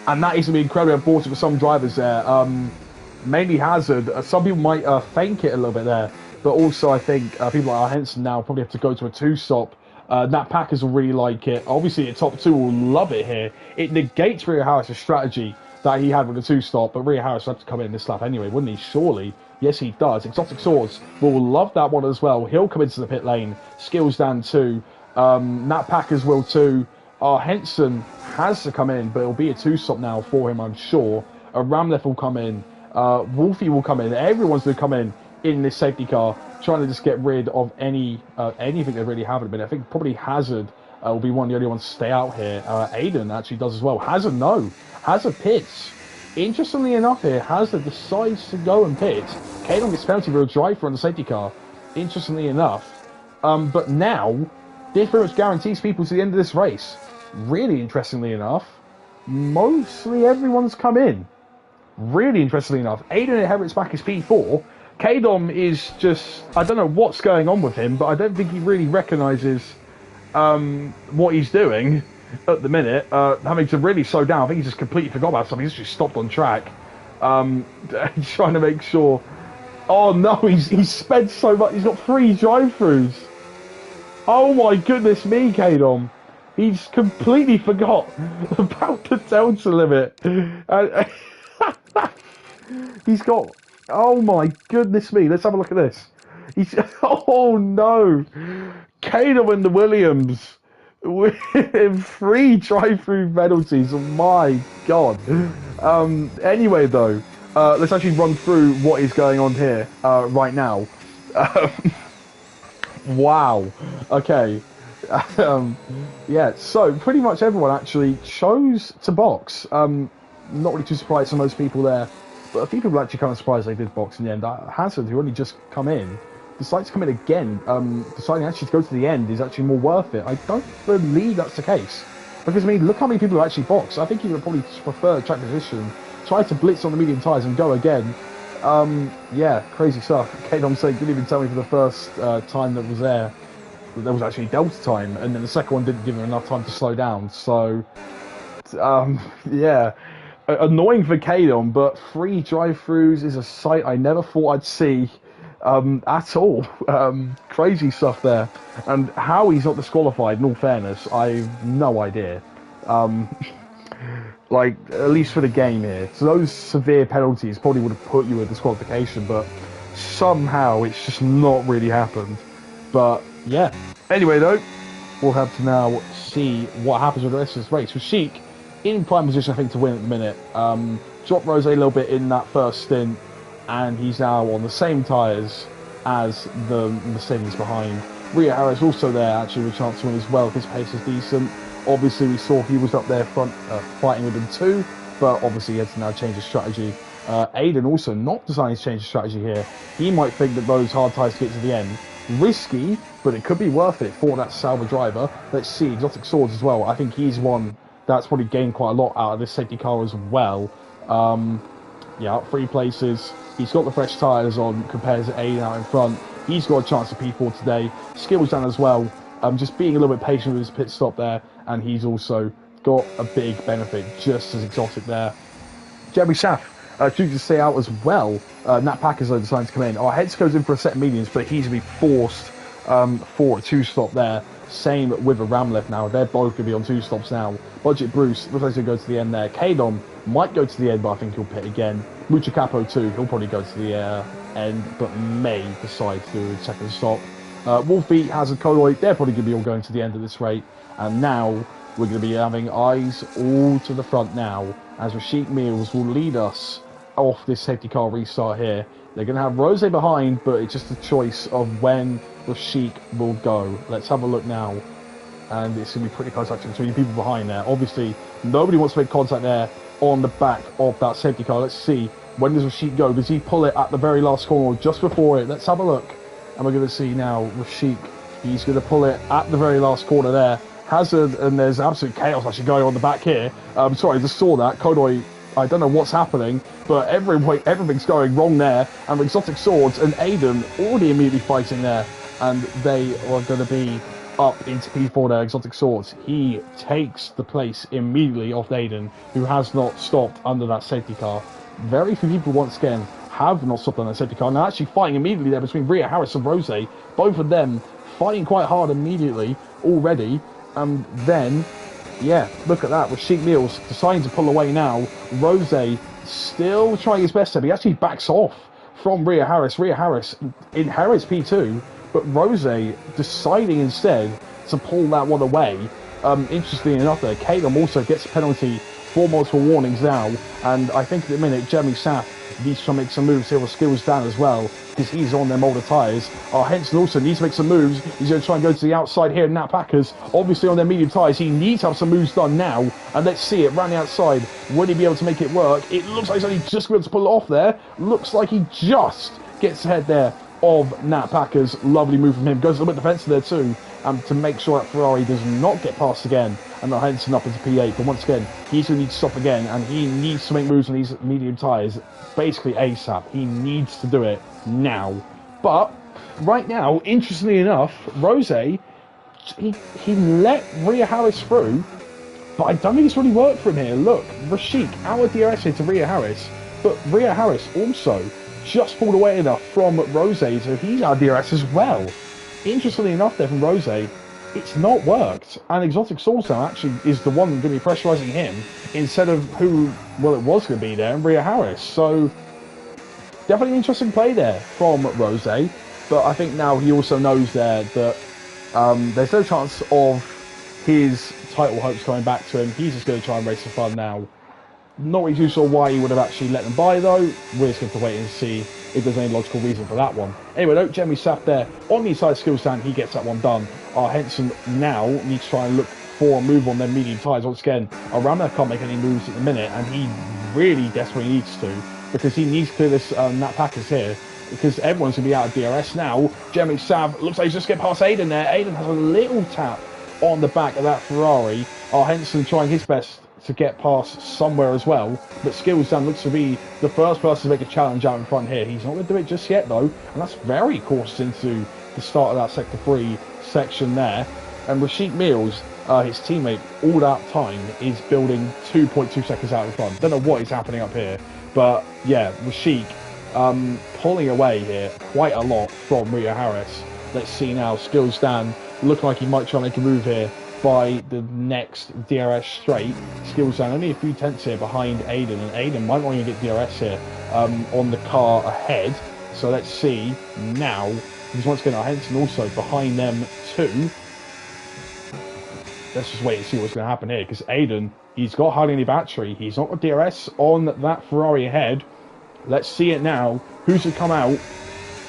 And that is going to be incredibly important for some drivers there. Mainly Hazard. Some people might fake it a little bit there. But also, I think people like Henson now probably have to go to a 2-stop. Nat Packers will really like it. Obviously, the top 2 will love it here. It negates Rio Harris' strategy that he had with the 2-stop. But Rio Harris will have to come in this lap anyway, wouldn't he? Surely. Yes, he does. Exotic Swords will love that one as well. He'll come into the pit lane. Skills Dan too. Nat Packers will too. Henson has to come in, but it'll be a 2-stop now for him, I'm sure. Ramleth will come in. Wolfie will come in. Everyone's going to come in this safety car, trying to just get rid of anything they really have at a minute. I think probably Hazard will be one of the only ones to stay out here. Aiden actually does as well. Hazard, no. Hazard pits. Interestingly enough here, Hazard decides to go and pit. Kadon gets penalty for a drive on the safety car. Interestingly enough. But now, this pretty much guarantees people to the end of this race. Really interestingly enough, mostly everyone's come in. Really interestingly enough, Aiden inherits back his P4. Kadom is just, I don't know what's going on with him, but I don't think he really recognises what he's doing at the minute. Having to really slow down. I think he's just completely forgot about something. He's just stopped on track. Trying to make sure. Oh no, he's sped so much. He's got 3 drive-throughs. Oh my goodness me, Kadom. He's completely forgot about the delta limit. He's got... Oh my goodness me. Let's have a look at this. Oh no. Kadom and the Williams with 3 drive-through penalties. Oh my god. Anyway though, let's actually run through what is going on here right now. Wow. Okay. Yeah, so pretty much everyone actually chose to box. Not really too surprised for most people there, but a few people actually kind of surprised they did box in the end. Hazard, who only just come in, decides to come in again. Deciding actually to go to the end is actually more worth it. I don't believe that's the case. Because, I mean, look how many people actually box. I think he would probably prefer track position, try to blitz on the medium tyres and go again. Yeah, crazy stuff. Kadom saying, didn't even tell me for the first time that was there that there was actually delta time, and then the second one didn't give him enough time to slow down. So, yeah, annoying for Kadom, but free drive-throughs is a sight I never thought I'd see at all. Crazy stuff there. And how he's not disqualified, in all fairness, I've no idea. Like, at least for the game here. So those severe penalties probably would have put you at disqualification, but somehow it's just not really happened. But, yeah. Anyway, though, we'll have to now see what happens with the rest of this race. With Sheik in prime position, I think, to win at the minute. Dropped Rose a little bit in that first stint, and he's now on the same tyres as the Mercedes behind. Rhea Harris also there, actually, with a chance to win as well. His pace is decent. Obviously, we saw he was up there front fighting with him too, but obviously he had to now change his strategy. Aiden also not deciding to change his strategy here. He might think that those hard tyres get to the end. Risky, but it could be worth it for that Sauber driver. Let's see, Exotic Swords as well. I think he's one that's probably gained quite a lot out of this safety car as well. Yeah, up 3 places. He's got the fresh tyres on compared to Aiden out in front. He's got a chance of P4 today. Skills down as well. Just being a little bit patient with his pit stop there, and he's also got a big benefit just as Exotic there. Jeremy Schaff due to stay out as well. Nat Packers though deciding to come in. Our Heads goes in for a set of mediums, but he's going to be forced for a 2-stop there. Same with a Ramleth now. They're both going to be on 2 stops now. Budget Bruce looks like he'll go to the end there. Kadom might go to the end, but I think he'll pit again. Mucha Capo too. He'll probably go to the end, but may decide to do a second stop. Wolfie, Hazard, Colloy, they're probably going to be all going to the end at this rate. And now we're going to be having eyes all to the front now, as Rashik Meals will lead us off this safety car restart here. They're going to have Rose behind, but it's just a choice of when Rashik will go. Let's have a look now. And it's going to be pretty close actually between people behind there. Obviously, nobody wants to make contact there on the back of that safety car. Let's see. When does Rashik go? Does he pull it at the very last corner or just before it? Let's have a look. And we're going to see now Rashik. He's going to pull it at the very last corner there. Hazard, and there's absolute chaos actually going on the back here. Sorry, I just saw that. Kodoy, I don't know what's happening, but everything's going wrong there. And Exotic Swords and Aiden already immediately fighting there. And they are going to be up into P4 there, Exotic Swords. He takes the place immediately off Aiden, who has not stopped under that safety car. Very few people, once again, have not stopped on that safety car. Now actually fighting immediately there between Rhea Harris and Rose. Both of them fighting quite hard immediately already. And then, yeah, look at that. With Sheik Meals deciding to pull away now. Rose still trying his best there. He actually backs off from Rhea Harris. Rhea Harris inherits P2, but Rose deciding instead to pull that one away. Interestingly enough there, Caleb also gets a penalty for multiple warnings now. And I think at the minute, Jeremy Saff needs to make some moves here with Skills down as well, because he's on them older tyres. Henson also needs to make some moves. He's going to try and go to the outside here. Nat Packers, obviously on their medium tyres. He needs to have some moves done now. And let's see it, round the outside. Will he be able to make it work? It looks like he's only just going to pull it off there. Looks like he just gets ahead there of Nat Packers. Lovely move from him. Goes a little bit defensive there too, to make sure that Ferrari does not get past again. And now Henson up into P8. But once again, he's going to need to stop again. And he needs to make moves on these medium tyres. Basically ASAP. He needs to do it now. But right now, interestingly enough, Rose, he let Rhea Harris through. But I don't think it's really worked for him here. Look, Rashik, our DRS here to Rhea Harris. But Rhea Harris also just pulled away enough from Rose, so he's our DRS as well. Interestingly enough there from Rose, it's not worked. And Exotic Sauce actually is the one going to be pressurising him instead of who, well, it was going to be there, Rhea Harris. So definitely an interesting play there from Rose. But I think now he also knows there that there's no chance of his title hopes coming back to him. He's just going to try and race for fun now. Not really too sure why he would have actually let them by though. We're just going to wait and see if there's any logical reason for that one. Anyway, though, Jeremy Sapp there on the inside skill stand, he gets that one done. Henson now needs to try and look for a move on their medium tyres. Once again, Ramler can't make any moves at the minute, and he really desperately needs to, because he needs to clear this Nat Packers here, because everyone's going to be out of DRS now. Jeremy Sapp looks like he's just get past Aiden there. Aiden has a little tap on the back of that Ferrari. Henson trying his best to get past somewhere as well, but Skills Dan looks to be the first person to make a challenge out in front here. He's not going to do it just yet though, and that's very cautious into the start of that Sector 3 section there. And Rashik Mills, his teammate, all that time is building 2.2 seconds out in front. Don't know what is happening up here, but yeah, Rashik pulling away here quite a lot from Rio Harris. Let's see now, Skills Dan looking like he might try and make a move here by the next DRS straight. Skills Dan only a few tenths here behind Aiden, and Aiden might not even get DRS here on the car ahead. So let's see now, because once again, Henson also behind them too. Let's just wait and see what's going to happen here, because Aiden, he's got hardly any battery. He's not got DRS on that Ferrari ahead. Let's see it now. Who's to come out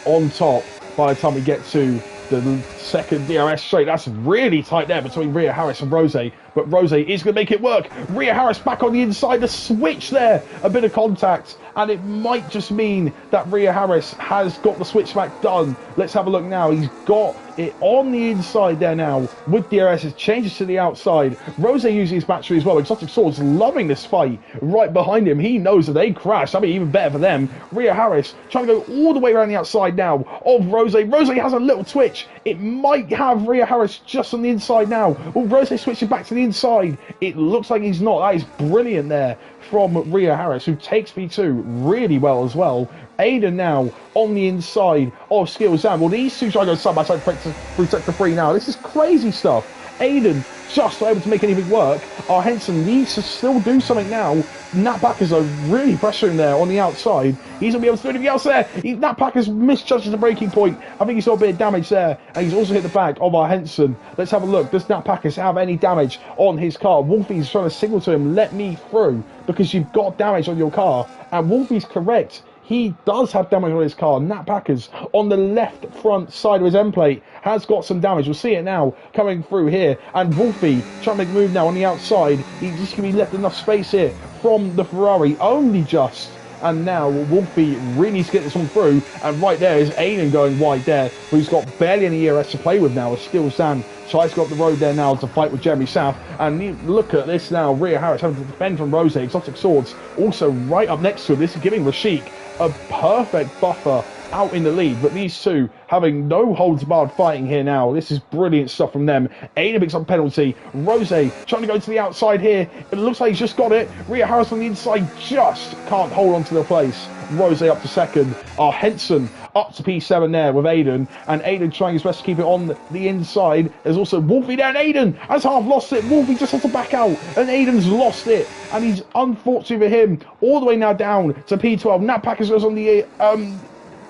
on top by the time we get to the second DRS straight? That's really tight there between Ria Harris and Rose, but Rose is going to make it work. Ria Harris back on the inside, the switch there, a bit of contact, and it might just mean that Ria Harris has got the switchback done. Let's have a look now. He's got it on the inside there now with DRS. It changes to the outside. Rose using his battery as well. Exotic Swords loving this fight right behind him. He knows that they crash. I mean, even better for them. Ria Harris trying to go all the way around the outside now of Rose. Rose has a little twitch. It might have Ria Harris just on the inside now. Oh, Rose switching back to the inside. It looks like he's not. That is brilliant there from Ria Harris, who takes V2 really well as well. Aiden now on the inside of Skills Dan. Well, these two try to go side by side through Sector 3 now. This is crazy stuff. Aiden just not able to make anything work. Henson needs to still do something now. Nat Packers are really pressuring there on the outside. He's going to be able to do anything else there. Nat Packers misjudges the braking point. I think he saw a bit of damage there. And he's also hit the back of Henson. Let's have a look. Does Nat Packers have any damage on his car? Wolfie's trying to signal to him, let me through, because you've got damage on your car. And Wolfie's correct. He does have damage on his car. Nat Packers on the left front side of his end plate has got some damage. We'll see it now coming through here. And Wolfie trying to make a move now on the outside. He's just going to be left enough space here from the Ferrari, only just. And now Wolfie really needs to get this one through. And right there is Aiden going wide there, who's got barely any ERS to play with now. As Skills Dan tries to go up the road there now to fight with Jeremy South. And look at this now. Ria Harris having to defend from Rose. Exotic Swords also right up next to him. This is giving Rashik a perfect buffer out in the lead, but these two having no holds barred fighting here now. This is brilliant stuff from them. Aiden picks up penalty. Rose trying to go to the outside here. It looks like he's just got it. Ria Harris on the inside just can't hold on to the place. Rose up to second. Henson up to P7 there with Aiden, and Aiden trying his best to keep it on the inside. There's also Wolfie there, and Aiden has half lost it. Wolfie just has to back out, and Aiden's lost it, and he's unfortunate for him all the way now down to P12. Nat Packers goes on the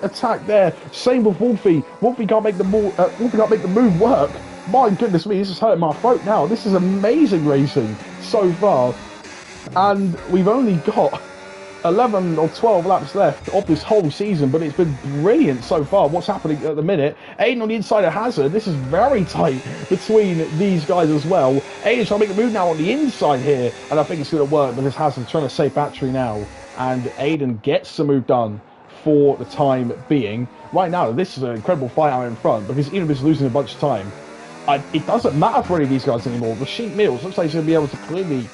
attack there. Same with Wolfie. Wolfie can't make the move work. My goodness me, this is hurting my throat now. This is amazing racing so far, and we've only got 11 or 12 laps left of this whole season, but it's been brilliant so far. What's happening at the minute? Aiden on the inside of Hazard. This is very tight between these guys as well. Aiden's trying to make a move now on the inside here, and I think it's going to work because Hazard's trying to save battery now, and Aiden gets the move done for the time being. Right now, this is an incredible fight out in front, because even if it's losing a bunch of time, it doesn't matter for any of these guys anymore. Rashik Mills looks like he's going to be able to clearly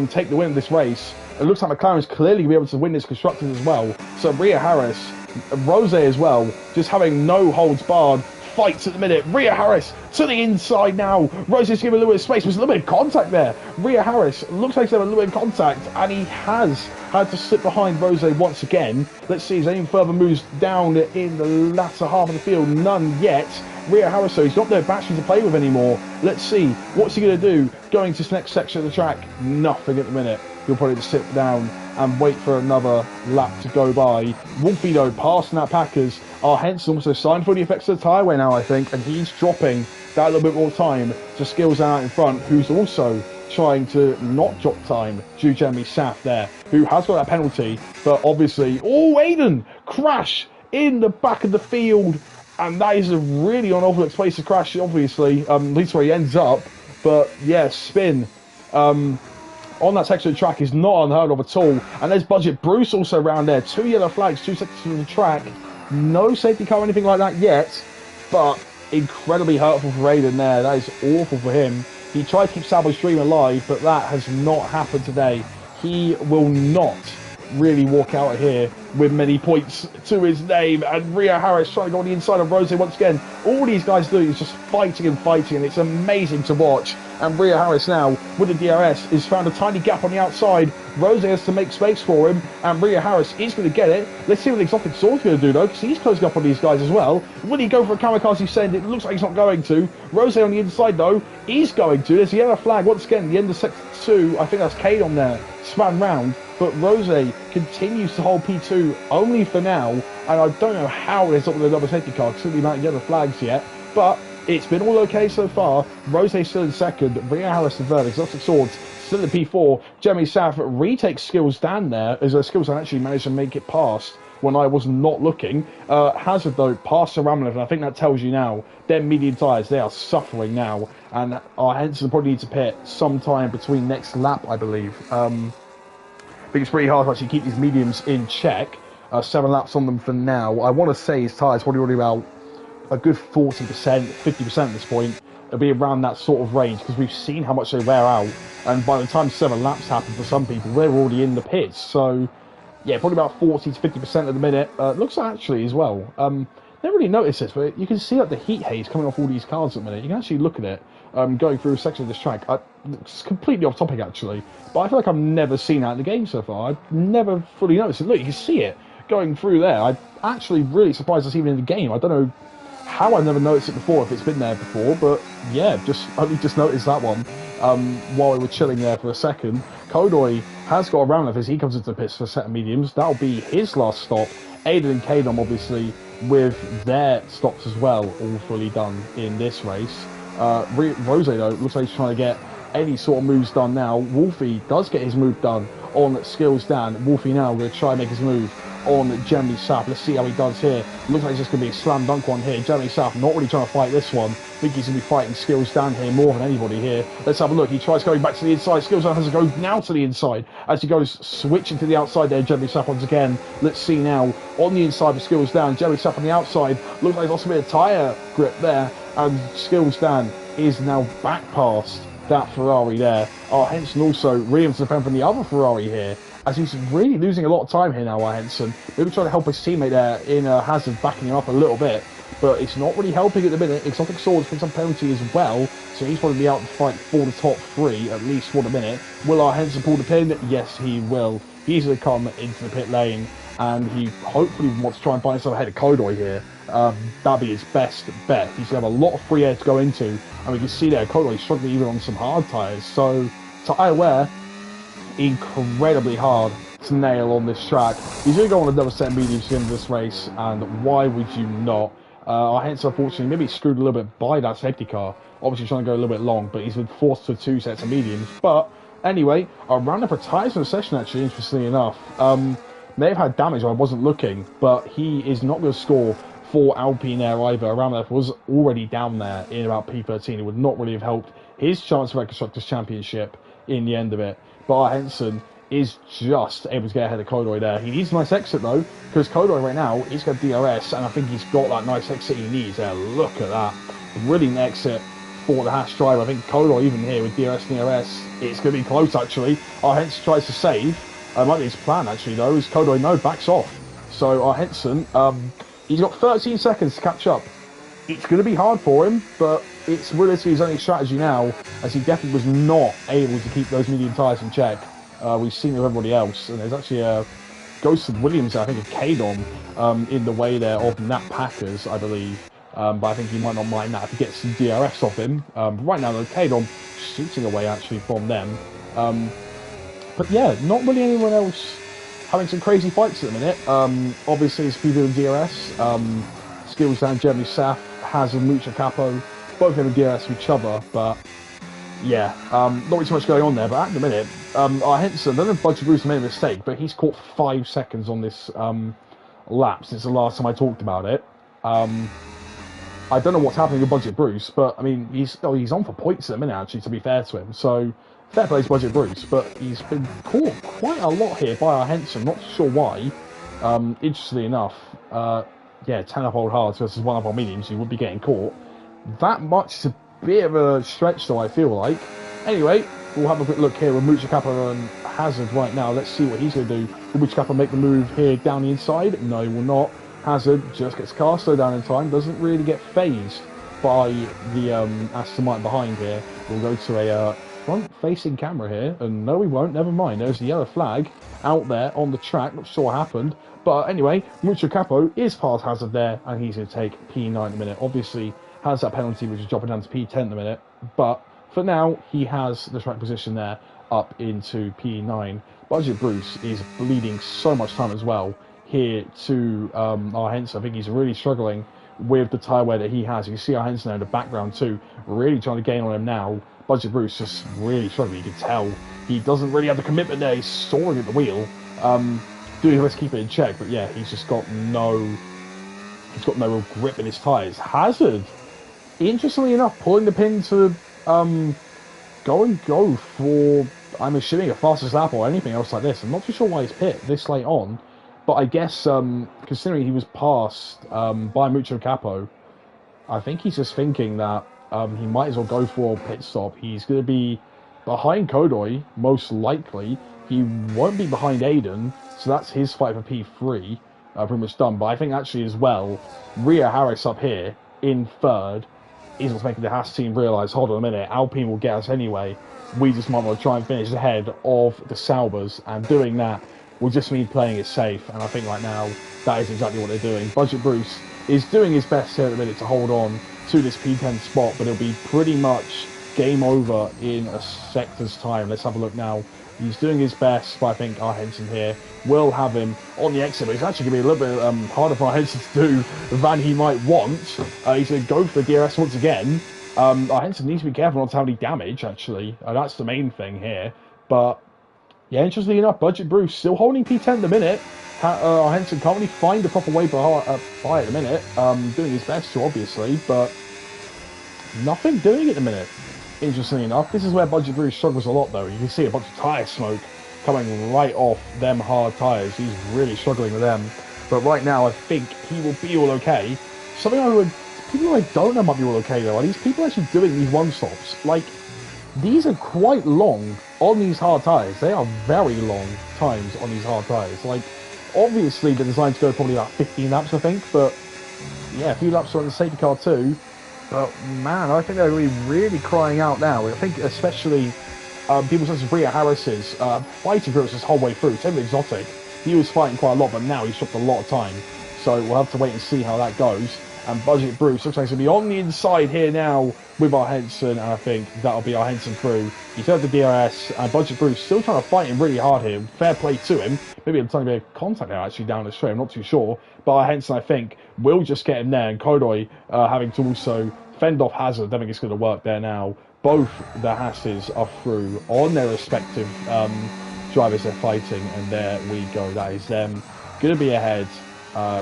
take the win of this race. It looks like McLaren's clearly going to be able to win this constructors as well. So Ria Harris, Rose as well, just having no holds barred fights at the minute. Ria Harris to the inside now. Rose is giving a little bit of space. There's a little bit of contact there. Ria Harris looks like he's having a little bit of contact, and he has had to slip behind Rose once again. Let's see, is there any further moves down in the latter half of the field? None yet. Ria Harris, so he's got no battery to play with anymore. Let's see, what's he going to do going to this next section of the track? Nothing at the minute. He'll probably just sit down and wait for another lap to go by. Wolfie, though, passing that Packers. Henson also signed for the effects of the tyre wear now, I think, and he's dropping that little bit more time to Skills out in front, who's also trying to not drop time due to Jeremy Saff there, who has got that penalty, but obviously, Aiden, crash in the back of the field, and that is a really unorthodox place to crash, obviously, at least where he ends up, but yeah, spin on that section of the track is not unheard of at all. And there's Budget Bruce also around there. 2 yellow flags, 2 sections of the track. No safety car or anything like that yet, but incredibly hurtful for Raiden there. That is awful for him. He tried to keep Sabo's dream alive, but that has not happened today. He will not really walk out of here with many points to his name. And Rio Harris trying to go on the inside of Rose once again. All these guys doing is just fighting and fighting, and it's amazing to watch. And Rio Harris now, with the DRS, has found a tiny gap on the outside. Rose has to make space for him, and Rio Harris is going to get it. Let's see what the Exotic Sword's going to do, though, because he's closing up on these guys as well. Will he go for a kamikaze send? It looks like he's not going to. Rose on the inside, though, is going to. There's the yellow flag once again, the end of sector 2. I think that's Cade on there, span round. But Rose continues to hold P2 only for now, and I don't know how it's up with another safety car, considering the amount of yellow flags yet. But it's been all okay so far. Rose still in second, Rio Harris in third, Exotic Swords still in P4. Jeremy South retakes Skills down there, as Skills actually managed to make it past when I was not looking. Hazard, though, passed the Ramlev, and I think that tells you now, their medium tyres, they are suffering now, and Henson probably needs to pit sometime between next lap, I believe. I think it's pretty hard to actually keep these mediums in check. 7 laps on them for now. I want to say his tyres probably already about a good 40%, 50% at this point. It'll be around that sort of range, because we've seen how much they wear out, and by the time 7 laps happen for some people, they're already in the pits. So yeah, probably about 40 to 50% at the minute. Looks like actually as well. Never really noticed this, but you can see like the heat haze coming off all these cars at the minute. You can actually look at it going through a section of this track. It's completely off topic actually, but I feel like I've never seen that in the game so far. I've never fully noticed it. Look, you can see it going through there. I'm actually really surprised it's even in the game. I don't know how I've never noticed it before, if it's been there before, but yeah, only just noticed that one while we were chilling there for a second. Kodoy has got a round left as he comes into the pits for a set of mediums. That'll be his last stop. Aiden and Kadom obviously with their stops as well, all fully done in this race. Rose though looks like he's trying to get any sort of moves done now. Wolfie does get his move done on Skills Dan. Wolfie now going to try and make his move on Jeremy Sapp. Let's see how he does here. Looks like it's just going to be a slam dunk one here. Jeremy Sapp not really trying to fight this one. I think he's going to be fighting Skills Dan here more than anybody here. Let's have a look. He tries going back to the inside. Skills Dan has to go now to the inside as he goes switching to the outside there. Jeremy Sapp once again. Let's see now on the inside of Skills Dan. Jeremy Sapp on the outside. Looks like he's lost a bit of tyre grip there. And Skills Dan is now back past that Ferrari there. Henson also really to defend from the other Ferrari here, as he's really losing a lot of time here now, Henson. Maybe trying to help his teammate there in Hazard, backing him up a little bit, but it's not really helping at the minute. Exotic Swords picks up penalty as well, so he's probably be out to fight for the top 3, at least for the minute. Will Henson pull the pin? Yes, he will. He's going to come into the pit lane, and he hopefully wants to try and find himself ahead of Kodoy here. That'd be his best bet. He's going to have a lot of free air to go into, and we can see there Kodoy struggling even on some hard tyres. So tyre wear, incredibly hard to nail on this track. He's going to go on another set of mediums to the end of this race, and why would you not? Hence, unfortunately, maybe he's screwed a little bit by that safety car. Obviously trying to go a little bit long, but he's been forced to 2 sets of mediums. But anyway, a round of tyres in the session, actually, interestingly enough. May have had damage, I wasn't looking, but he is not going to score for Alpine there either. Ramlev was already down there in about P13. It would not really have helped his chance for a Constructors' Championship in the end of it. But Henson is just able to get ahead of Kodoy there. He needs a nice exit though, because Kodoy right now, he's got DRS, and I think he's got that nice exit he needs there. Look at that. Brilliant exit for the Haas driver. I think Kodoy, even here with DRS and DRS, it's going to be close actually. Henson tries to save. Might be his plan actually though, is Kodoy backs off. So Henson, he's got 13 seconds to catch up. It's going to be hard for him, but it's realistically his only strategy now, as he definitely was not able to keep those medium tyres in check. We've seen it with everybody else, and there's actually a Ghost of Williams, I think, a Kadon in the way there of Nat Packers, I believe. But I think he might not mind that if he gets some DRS off him. Right now, though, Kadon shooting away actually from them. But yeah, not really anyone else having some crazy fights at the minute. Obviously, it's people in DRS. Skills down, Jeremy Saf, Hazard, Mucha Capo, both having DRS with each other, but yeah, not really too much going on there. But at the minute, Henson, I don't know if Budget Bruce made a mistake, but he's caught 5 seconds on this lap since the last time I talked about it. I don't know what's happening with Budget Bruce, but I mean, he's on for points at the minute, actually, to be fair to him. So fair play to Budget Bruce, but he's been caught quite a lot here by Henson. Not sure why. Interestingly enough, yeah, 10 up old hards versus 1 up on mediums, he would be getting caught. that much is a bit of a stretch, though, I feel like. Anyway, we'll have a quick look here with Muchakapa and Hazard right now. Let's see what he's going to do. Will Muchakapa make the move here down the inside? No, he will not. Hazard just gets Casto down in time. Doesn't really get phased by the Aston Martin behind here. We'll go to a front-facing camera here. And no, we won't. Never mind. There's the yellow flag out there on the track. Not sure what happened. But anyway, Mucho Capo is past Hazard there, and he's going to take P9 in a minute. Obviously, has that penalty, which is dropping down to P10 in a minute. But for now, he has the track position there up into P9. Budget Bruce is bleeding so much time as well here to our Henson. I think he's really struggling with the tyre wear that he has. You can see our Henson there in the background too, really trying to gain on him now. Budget Bruce just really struggling. You can tell he doesn't really have the commitment there. He's soaring at the wheel. Doing his best to keep it in check, but yeah, he's got no real grip in his tyres. Hazard, interestingly enough, pulling the pin to go for, I'm assuming, a fastest lap or anything else like this. I'm not too sure why he's pit this late on, but I guess considering he was passed by Mucho Capo, I think he's just thinking that he might as well go for a pit stop. He's going to be behind Kodoy, most likely. He won't be behind Aiden, so that's his fight for P3, pretty much done. But I think actually as well, Ria Harris up here in third is what's making the Haas team realise, hold on a minute, Alpine will get us anyway. We just might want to try and finish ahead of the Saubers, and doing that will just mean playing it safe. And I think right now, that is exactly what they're doing. Budget Bruce is doing his best here at the minute to hold on to this P10 spot, but it'll be pretty much game over in a sector's time. Let's have a look now. He's doing his best, but I think our Henson here will have him on the exit. But it's actually going to be a little bit harder for our Henson to do than he might want. He's going to go for the DRS once again. Our Henson needs to be careful not to have any damage, actually. That's the main thing here. But, yeah, interestingly enough, Budget Bruce still holding P10 at the minute. Our Henson can't really find the proper way by at the minute. Doing his best to, obviously, but nothing doing at the minute. Interestingly enough, this is where Budget Bruce struggles a lot, though. You can see a bunch of tyre smoke coming right off them hard tyres. He's really struggling with them. But right now, I think he will be all okay. People I don't know might be all okay, though, are these people actually doing these one-stops? Like, these are quite long on these hard tyres. They are very long times on these hard tyres. Like, obviously, they're designed to go probably about 15 laps, I think. But, yeah, a few laps on the safety car, too. But, man, I think they're really crying out now. I think especially people such as Bria Harris is fighting for us this whole way through. Same with Exotic. He was fighting quite a lot, but now he's dropped a lot of time. So we'll have to wait and see how that goes. And Budget Bruce looks like he's going to be on the inside here now with our Henson. And I think that'll be our Henson through. He's heard the DRS. And Budget Bruce still trying to fight him really hard here. Fair play to him. Maybe a tiny bit of contact there actually down the straight. I'm not too sure. But our Henson, I think, will just get him there. And Kodoy having to also fend off Hazard. I don't think it's going to work there now. Both the Hasses are through on their respective drivers they're fighting. And there we go. That is them. Going to be ahead.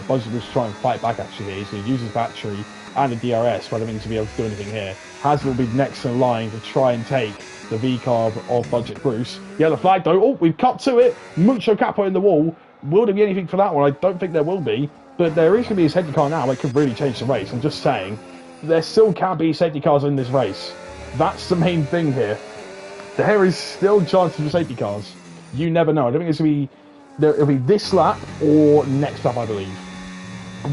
Budget Bruce trying to fight back actually here. He's going to use his battery and the DRS, but I don't think to be able to do anything here. Hazard will be next in line to try and take the V-carb of Budget Bruce. Yellow flag though. Oh, we've cut to it. Mucho Capo in the wall. Will there be anything for that one? I don't think there will be. But there is going to be a safety car now. It could really change the race. I'm just saying. There still can be safety cars in this race. That's the main thing here. There is still chances for safety cars. You never know. I don't think it's going to be... It'll be this lap or next lap, I believe,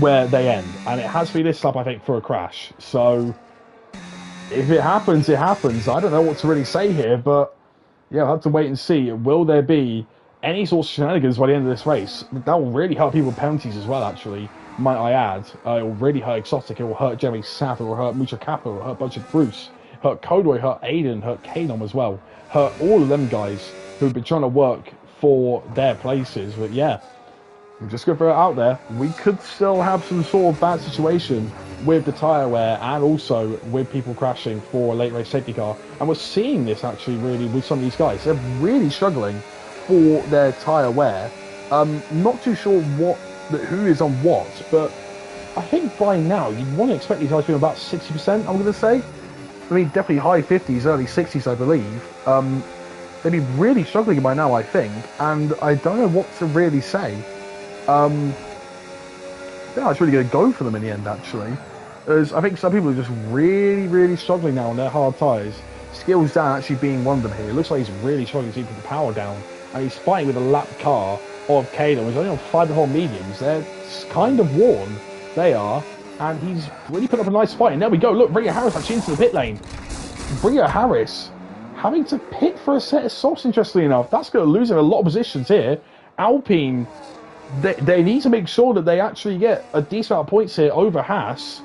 where they end. And it has to be this lap, I think, for a crash. So, if it happens, it happens. I don't know what to really say here, but, yeah, I'll have to wait and see. Will there be any sort of shenanigans by the end of this race? That will really hurt people with penalties as well, actually, might I add. It will really hurt Exotic. It will hurt Jeremy South. It will hurt Mucho Capo. It will hurt Budget Bruce. Hurt Kodoy. Hurt Aiden. Hurt Kanom as well. Hurt all of them guys who've been trying to work for their places. But yeah, I'm just going to throw it out there. We could still have some sort of bad situation with the tyre wear and also with people crashing for a late race safety car. And we're seeing this actually really with some of these guys. They're really struggling for their tyre wear. Not too sure who is on what, but I think by now you'd want to expect these guys to be about 60%, I'm going to say. I mean, definitely high 50s, early 60s, I believe. They'd be really struggling by now, I think, and I don't know what to really say. Yeah, it's really going to go for them in the end, actually. As I think some people are just really, really struggling now on their hard tyres. Skills down actually being one of them here. It looks like he's really struggling to keep the power down. And he's fighting with a lap car of Kano. He's only on 5.5 mediums. They're kind of worn. They are. And he's really put up a nice fight. And there we go. Look, Bria Harris actually into the pit lane. Bria Harris having to pit for a set of softs, interestingly enough. That's going to lose him a lot of positions here. Alpine, they need to make sure that they actually get a decent amount of points here over Haas.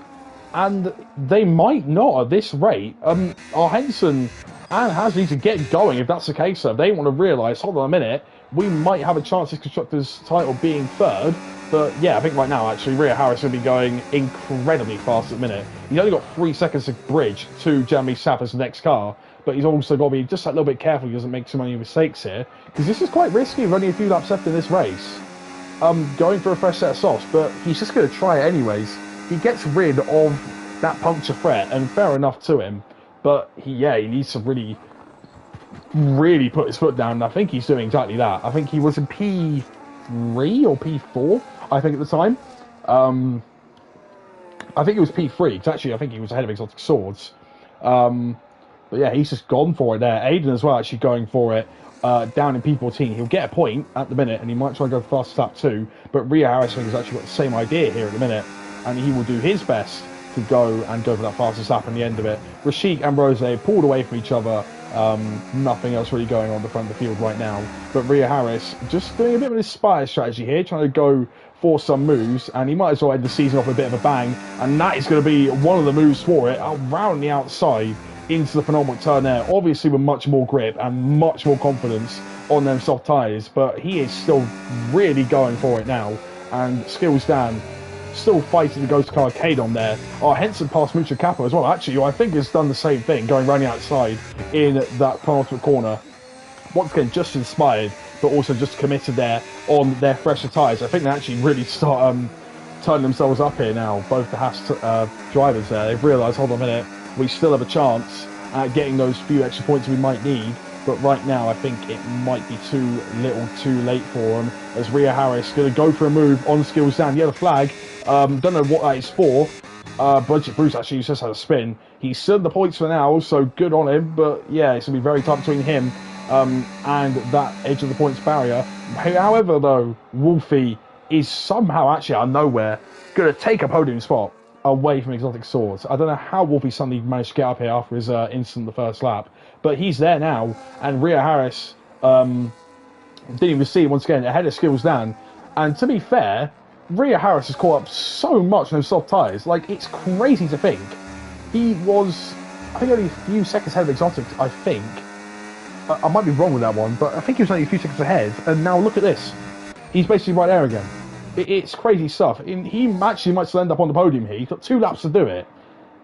And they might not at this rate. Henson and Haas need to get going if that's the case. So they want to realise, hold on a minute, we might have a chance of Constructors' title being third. But yeah, I think right now, actually, Rhea Harris will be going incredibly fast at the minute. He's only got 3 seconds to bridge to Jeremy Sapper's next car. But he's also got to be just a little bit careful he doesn't make too many mistakes here. Because this is quite risky, running a few laps left in this race. Going for a fresh set of softs, but he's just going to try it anyways. He gets rid of that puncture threat, and fair enough to him. But he needs to really put his foot down. And I think he's doing exactly that. I think he was in P3 or P4, I think, at the time. I think it was P3. Actually, I think he was ahead of Exotic Swords. But yeah, he's just gone for it there. Aiden as well, actually going for it. Down in P14, he'll get a point at the minute, and he might try and go for fast lap too. But Rhea Harris has actually got the same idea here at the minute, and he will do his best to go for that fastest lap in the end of it. Rashik and Rose pulled away from each other. Nothing else really going on at the front of the field right now. But Rhea Harris just doing a bit of an Aspire strategy here, trying to go for some moves, and he might as well end the season off with a bit of a bang, and that is going to be one of the moves for it, around the outside into the phenomenal turn there, obviously with much more grip and much more confidence on them soft tyres, but he is still really going for it now, and Skills Dan still fighting to go to Arcade on there. Henson past Mucha Capo as well, actually, who I think has done the same thing, going around the outside in that penultimate corner. Once again, just inspired, but also just committed there on their fresher tyres. I think they actually really start turning themselves up here now, both the Haas drivers there. They've realised, hold on a minute, we still have a chance at getting those few extra points we might need, but right now I think it might be too little too late for them, as Rhea Harris going to go for a move on Skills Dan. Yellow flag, don't know what that is for. Budget Bruce actually just had a spin. He's still the points for now, so good on him, but yeah, it's going to be very tight between him and that edge of the points barrier. However though, Wolfie is somehow actually out of nowhere going to take a podium spot away from Exotic Swords. I don't know how Wolfie suddenly managed to get up here after his incident the first lap, but he's there now, and Rhea Harris didn't even see him once again, ahead of Skills Dan. And to be fair, Rhea Harris has caught up so much on those soft tyres, like, it's crazy to think. He was, I think, only a few seconds ahead of Exotic, I think. I might be wrong with that one, but I think he was only a few seconds ahead, and now look at this. He's basically right there again. It's crazy stuff. He actually might still end up on the podium here. He's got 2 laps to do it.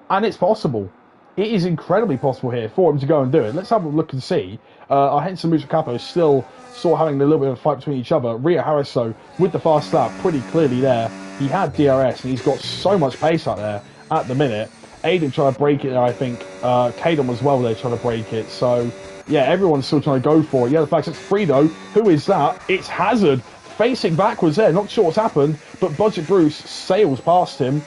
And it's possible. It is incredibly possible here for him to go and do it. Let's have a look and see. Henson and Musa Capo still sort of having a little bit of a fight between each other. Rhea Harris, though, with the fast lap, pretty clearly there. He had DRS, and he's got so much pace out there at the minute. Aiden trying to break it there, I think. Caden as well there trying to break it. So, yeah, everyone's still trying to go for it. Yeah, the fact it's free, though. Who is that? It's Hazard. Facing backwards there, not sure what's happened, but Budget Bruce sails past him.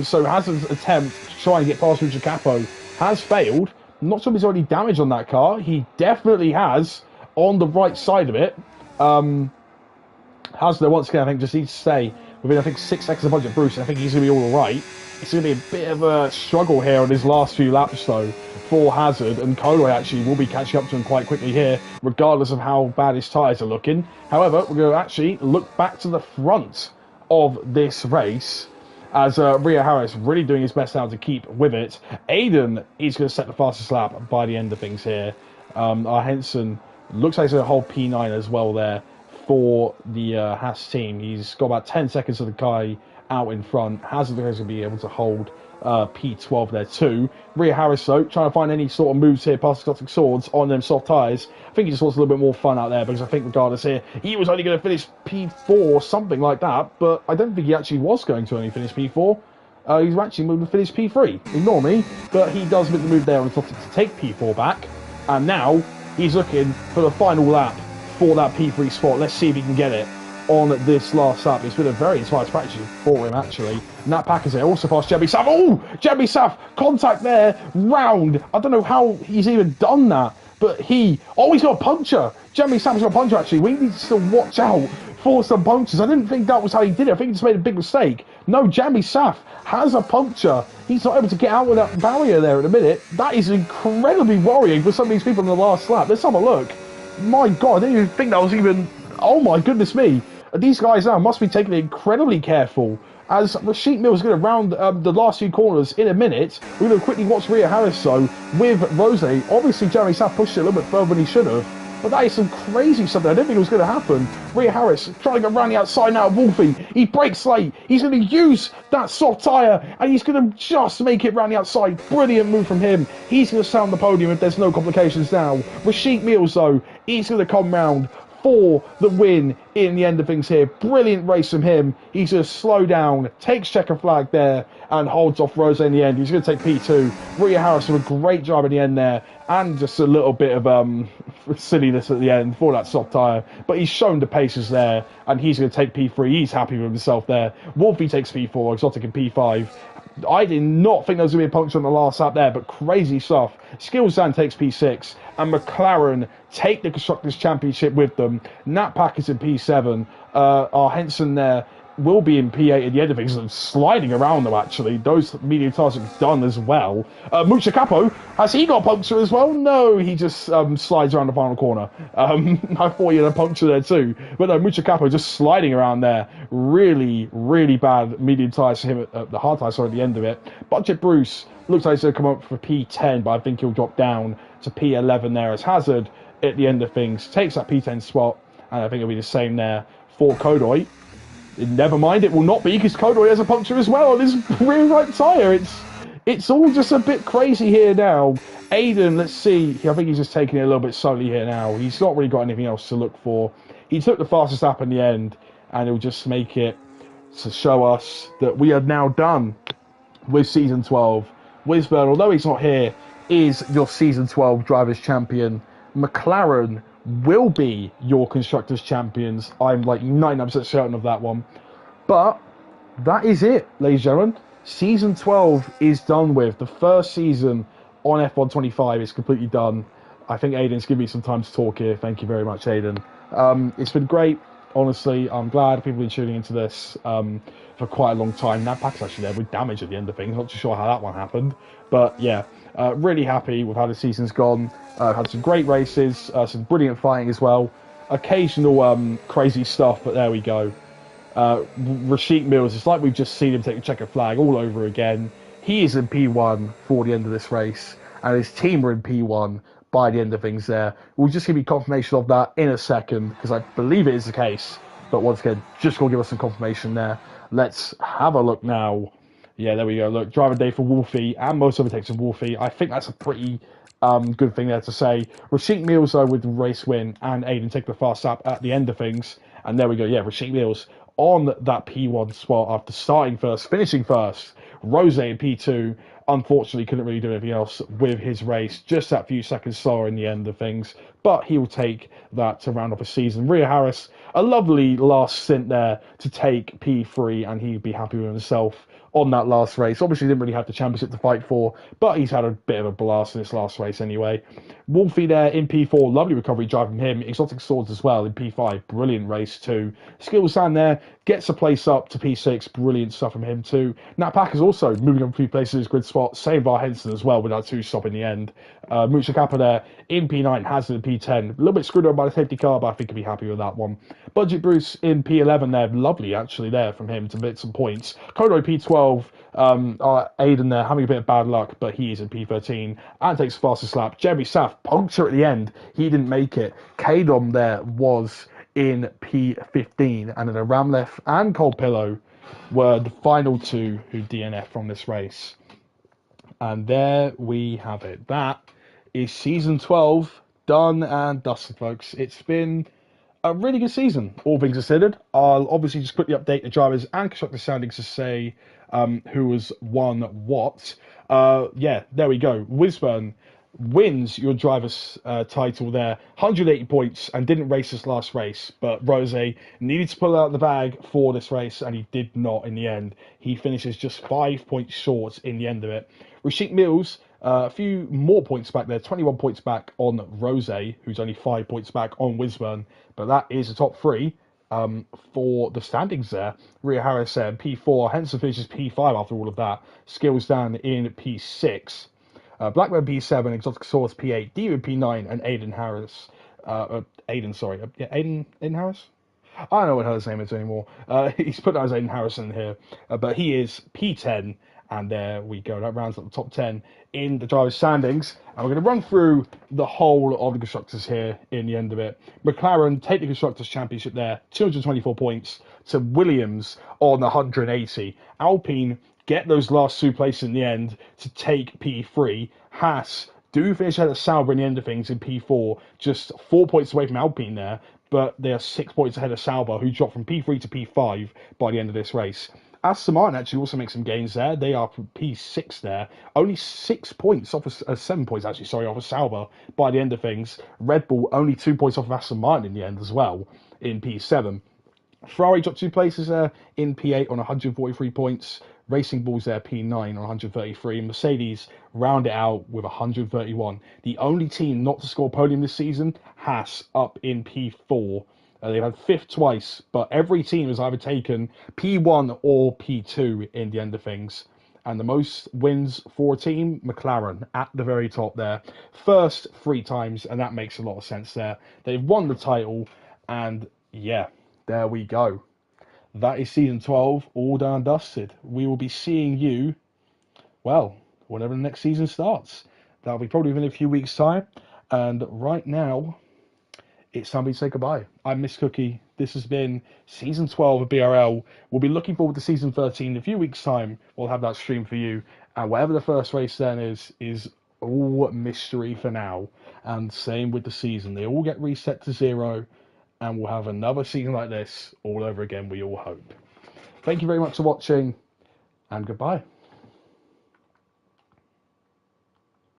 So Hazard's attempt to try and get past Mucha Capo has failed. I'm not sure if he's already damaged on that car. He definitely has on the right side of it. Hazard, once again, I think just needs to stay within, I think, 6 seconds of Budget Bruce. I think he's going to be all right. It's going to be a bit of a struggle here on his last few laps, though, for Hazard, and Colway actually will be catching up to him quite quickly here, regardless of how bad his tyres are looking. However, we're going to actually look back to the front of this race, as Rhea Harris really doing his best now to keep with it. Aiden is going to set the fastest lap by the end of things here. Henson looks like he's going to hold P9 as well there for the Haas team. He's got about 10 seconds of the guy out in front. Hazard is going to be able to hold P12 there too. Rhea Harris, though, trying to find any sort of moves here past Exotic Swords on them soft tyres. I think he just wants a little bit more fun out there, because I think regardless here, he was only going to finish P4 or something like that, but I don't think he actually was going to only finish P4. He's actually moved to finish P3, ignore me, but he does make the move there on Exotic to take P4 back, and now he's looking for the final lap for that P3 spot. Let's see if he can get it. on this last lap. It's been a very inspired practice for him, actually. Nat Packers there also past Jebby Saf. Oh, Jebby Saf, contact there, round. I don't know how he's even done that, but he's got a puncture. Jebby Saf's got a puncture, actually. We need to still watch out for some punctures. I didn't think that was how he did it. I think he just made a big mistake. No, Jebby Saf has a puncture. He's not able to get out with that barrier there at the minute. That is incredibly worrying for some of these people in the last lap. Let's have a look. My God, I didn't even think that was even... Oh my goodness me. These guys now must be taking it incredibly careful, as Rashid Mills is going to round the last few corners in a minute. We're going to quickly watch Rhea Harris, though, with Rose. Obviously, Jeremy Sapp pushed it a little bit further than he should have, but that is some crazy stuff that I didn't think it was going to happen. Rhea Harris trying to go around the outside now. Wolfie, he breaks late. He's going to use that soft tyre, and he's going to just make it round the outside. Brilliant move from him. He's going to sound the podium if there's no complications now. Rashid Mills, though, he's going to come round for the win in the end of things here. Brilliant race from him. He's going to slow down, takes checker flag there, and holds off Rose in the end. He's going to take P2. Rhea Harris with a great job in the end there, and just a little bit of silliness at the end for that soft tyre. But he's shown the paces there, and he's going to take P3. He's happy with himself there. Wolfie takes P4, Exotic in P5. I did not think there was going to be a puncture on the last lap there, but crazy stuff. Skillsan takes P6, and McLaren take the Constructors' Championship with them. Nat Packers in P7. Our Henson there will be in P8 at the end of things, sliding around them, actually. Those medium tires are done as well. Mucha Capo, has he got a puncture as well? No, he just slides around the final corner. I thought he had a puncture there too. But no, Mucha Capo just sliding around there. Really, really bad medium tires for him, the hard tires at the end of it. Budget Bruce looks like he's going to come up for P10, but I think he'll drop down to P11 there as Hazard at the end of things. Takes that P10 spot, and I think it'll be the same there for Kodoy. Never mind, it will not be, because Kodoy has a puncture as well on his rear right tyre. It's all just a bit crazy here now. Aiden, let's see. I think he's just taking it a little bit slowly here now. He's not really got anything else to look for. He took the fastest lap in the end, and he'll just make it to show us that we are now done with Season 12. Wisburn, although he's not here, is your Season 12 Drivers' Champion. McLaren will be your Constructors' Champions. I'm like 99% certain of that one. But that is it, ladies and gentlemen. Season 12 is done with. The first season on F1 25 is completely done. I think Aiden's given me some time to talk here. Thank you very much, Aiden. It's been great. Honestly, I'm glad people have been tuning into this for quite a long time. That pack's actually there with damage at the end of things. Not too sure how that one happened. But yeah, really happy with how the season's gone. Had some great races, some brilliant fighting as well. Occasional crazy stuff, but there we go. Rashid Mills, it's like we've just seen him take a checkered flag all over again. He is in P1 for the end of this race, and his team are in P1 by the end of things there. We'll just give you confirmation of that in a second, because I believe it is the case. But once again, just going to give us some confirmation there. Let's have a look now. Yeah, there we go. Look, driver day for Wolfie, and most overtakes for Wolfie. I think that's a pretty good thing there to say. Rashid Mills, though, with the race win, and Aiden take the fast lap at the end of things. And there we go. Yeah, Rashid Mills on that P1 spot after starting first, finishing first. Rose in P2, unfortunately couldn't really do anything else with his race, just that few seconds slower in the end of things, but he'll take that to round off a season. Rhea Harris, a lovely last stint there to take P3, and he'd be happy with himself on that last race. Obviously didn't really have the championship to fight for, but he's had a bit of a blast in this last race anyway. Wolfie there in P4, lovely recovery drive from him. Exotic Swords as well in P5, brilliant race too. Skillsan there, gets a place up to P6, brilliant stuff from him too. Nat Packers also moving on 3 places in his grid spot, same Var Henson as well with that 2-stop in the end. Mucha Kappa there in P9, Hazard in P10, a little bit screwed up by the safety car, but I think he'll be happy with that one. Budget Bruce in P11 there, lovely actually there from him to get some points. Kodo P12, Aiden there having a bit of bad luck, but he is in P13 and takes the fastest lap. Jeremy Saf, puncture at the end, he didn't make it. Kadom there was in P15, and then a Ramlef and Cold Pillow were the final 2 who DNF from this race. And there we have it. That is Season 12 done and dusted, folks. It's been a really good season, all things considered. I'll obviously just quickly update the drivers and constructors standings to say who has won what. Yeah, there we go. Wisburn wins your driver's title there, 180 points, and didn't race his last race. But Rose needed to pull out the bag for this race, and he did not in the end. He finishes just 5 points short in the end of it. Rashik Mills, a few more points back there, 21 points back on Rose, who's only 5 points back on Wisburn. But that is the top three for the standings there. Rhea Harris there in P4. Henson finishes P5 after all of that. Skills down in P6. Blackburn P7, Exotic Source P8, Diva P9, and Aiden Harris. Aiden Harris? I don't know what his name is anymore. He's put down as Aiden Harrison here, but he is P10, and there we go. That rounds up the top 10 in the drivers' standings. And we're going to run through the whole of the constructors here in the end of it. McLaren take the constructors' championship there, 224 points to Williams on 180. Alpine get those last two places in the end to take P3. Haas do finish ahead of Sauber in the end of things in P4, just 4 points away from Alpine there, but they are 6 points ahead of Sauber, who dropped from P3 to P5 by the end of this race. Aston Martin actually also makes some gains there. They are from P6 there, only 6 points off of 7 points actually, sorry, off of Sauber by the end of things. Red Bull only 2 points off of Aston Martin in the end as well in P7. Ferrari dropped 2 places there in P8 on 143 points. Racing Bulls there, P9 on 133. Mercedes round it out with 131. The only team not to score a podium this season, Haas, up in P4. They've had fifth twice, but every team has either taken P1 or P2 in the end of things. And the most wins for a team, McLaren, at the very top there. First 3 times, and that makes a lot of sense there. They've won the title, and yeah, there we go. That is season 12, all done and dusted. We will be seeing you, well, whenever the next season starts. That'll be probably within a few weeks' time. And right now, it's time to say goodbye. I'm Miss Cookie. This has been season 12 of BRL. We'll be looking forward to season 13 in a few weeks' time. We'll have that stream for you. And whatever the first race then is all mystery for now. And same with the season. They all get reset to 0. And we'll have another season like this all over again, we all hope. Thank you very much for watching, and goodbye.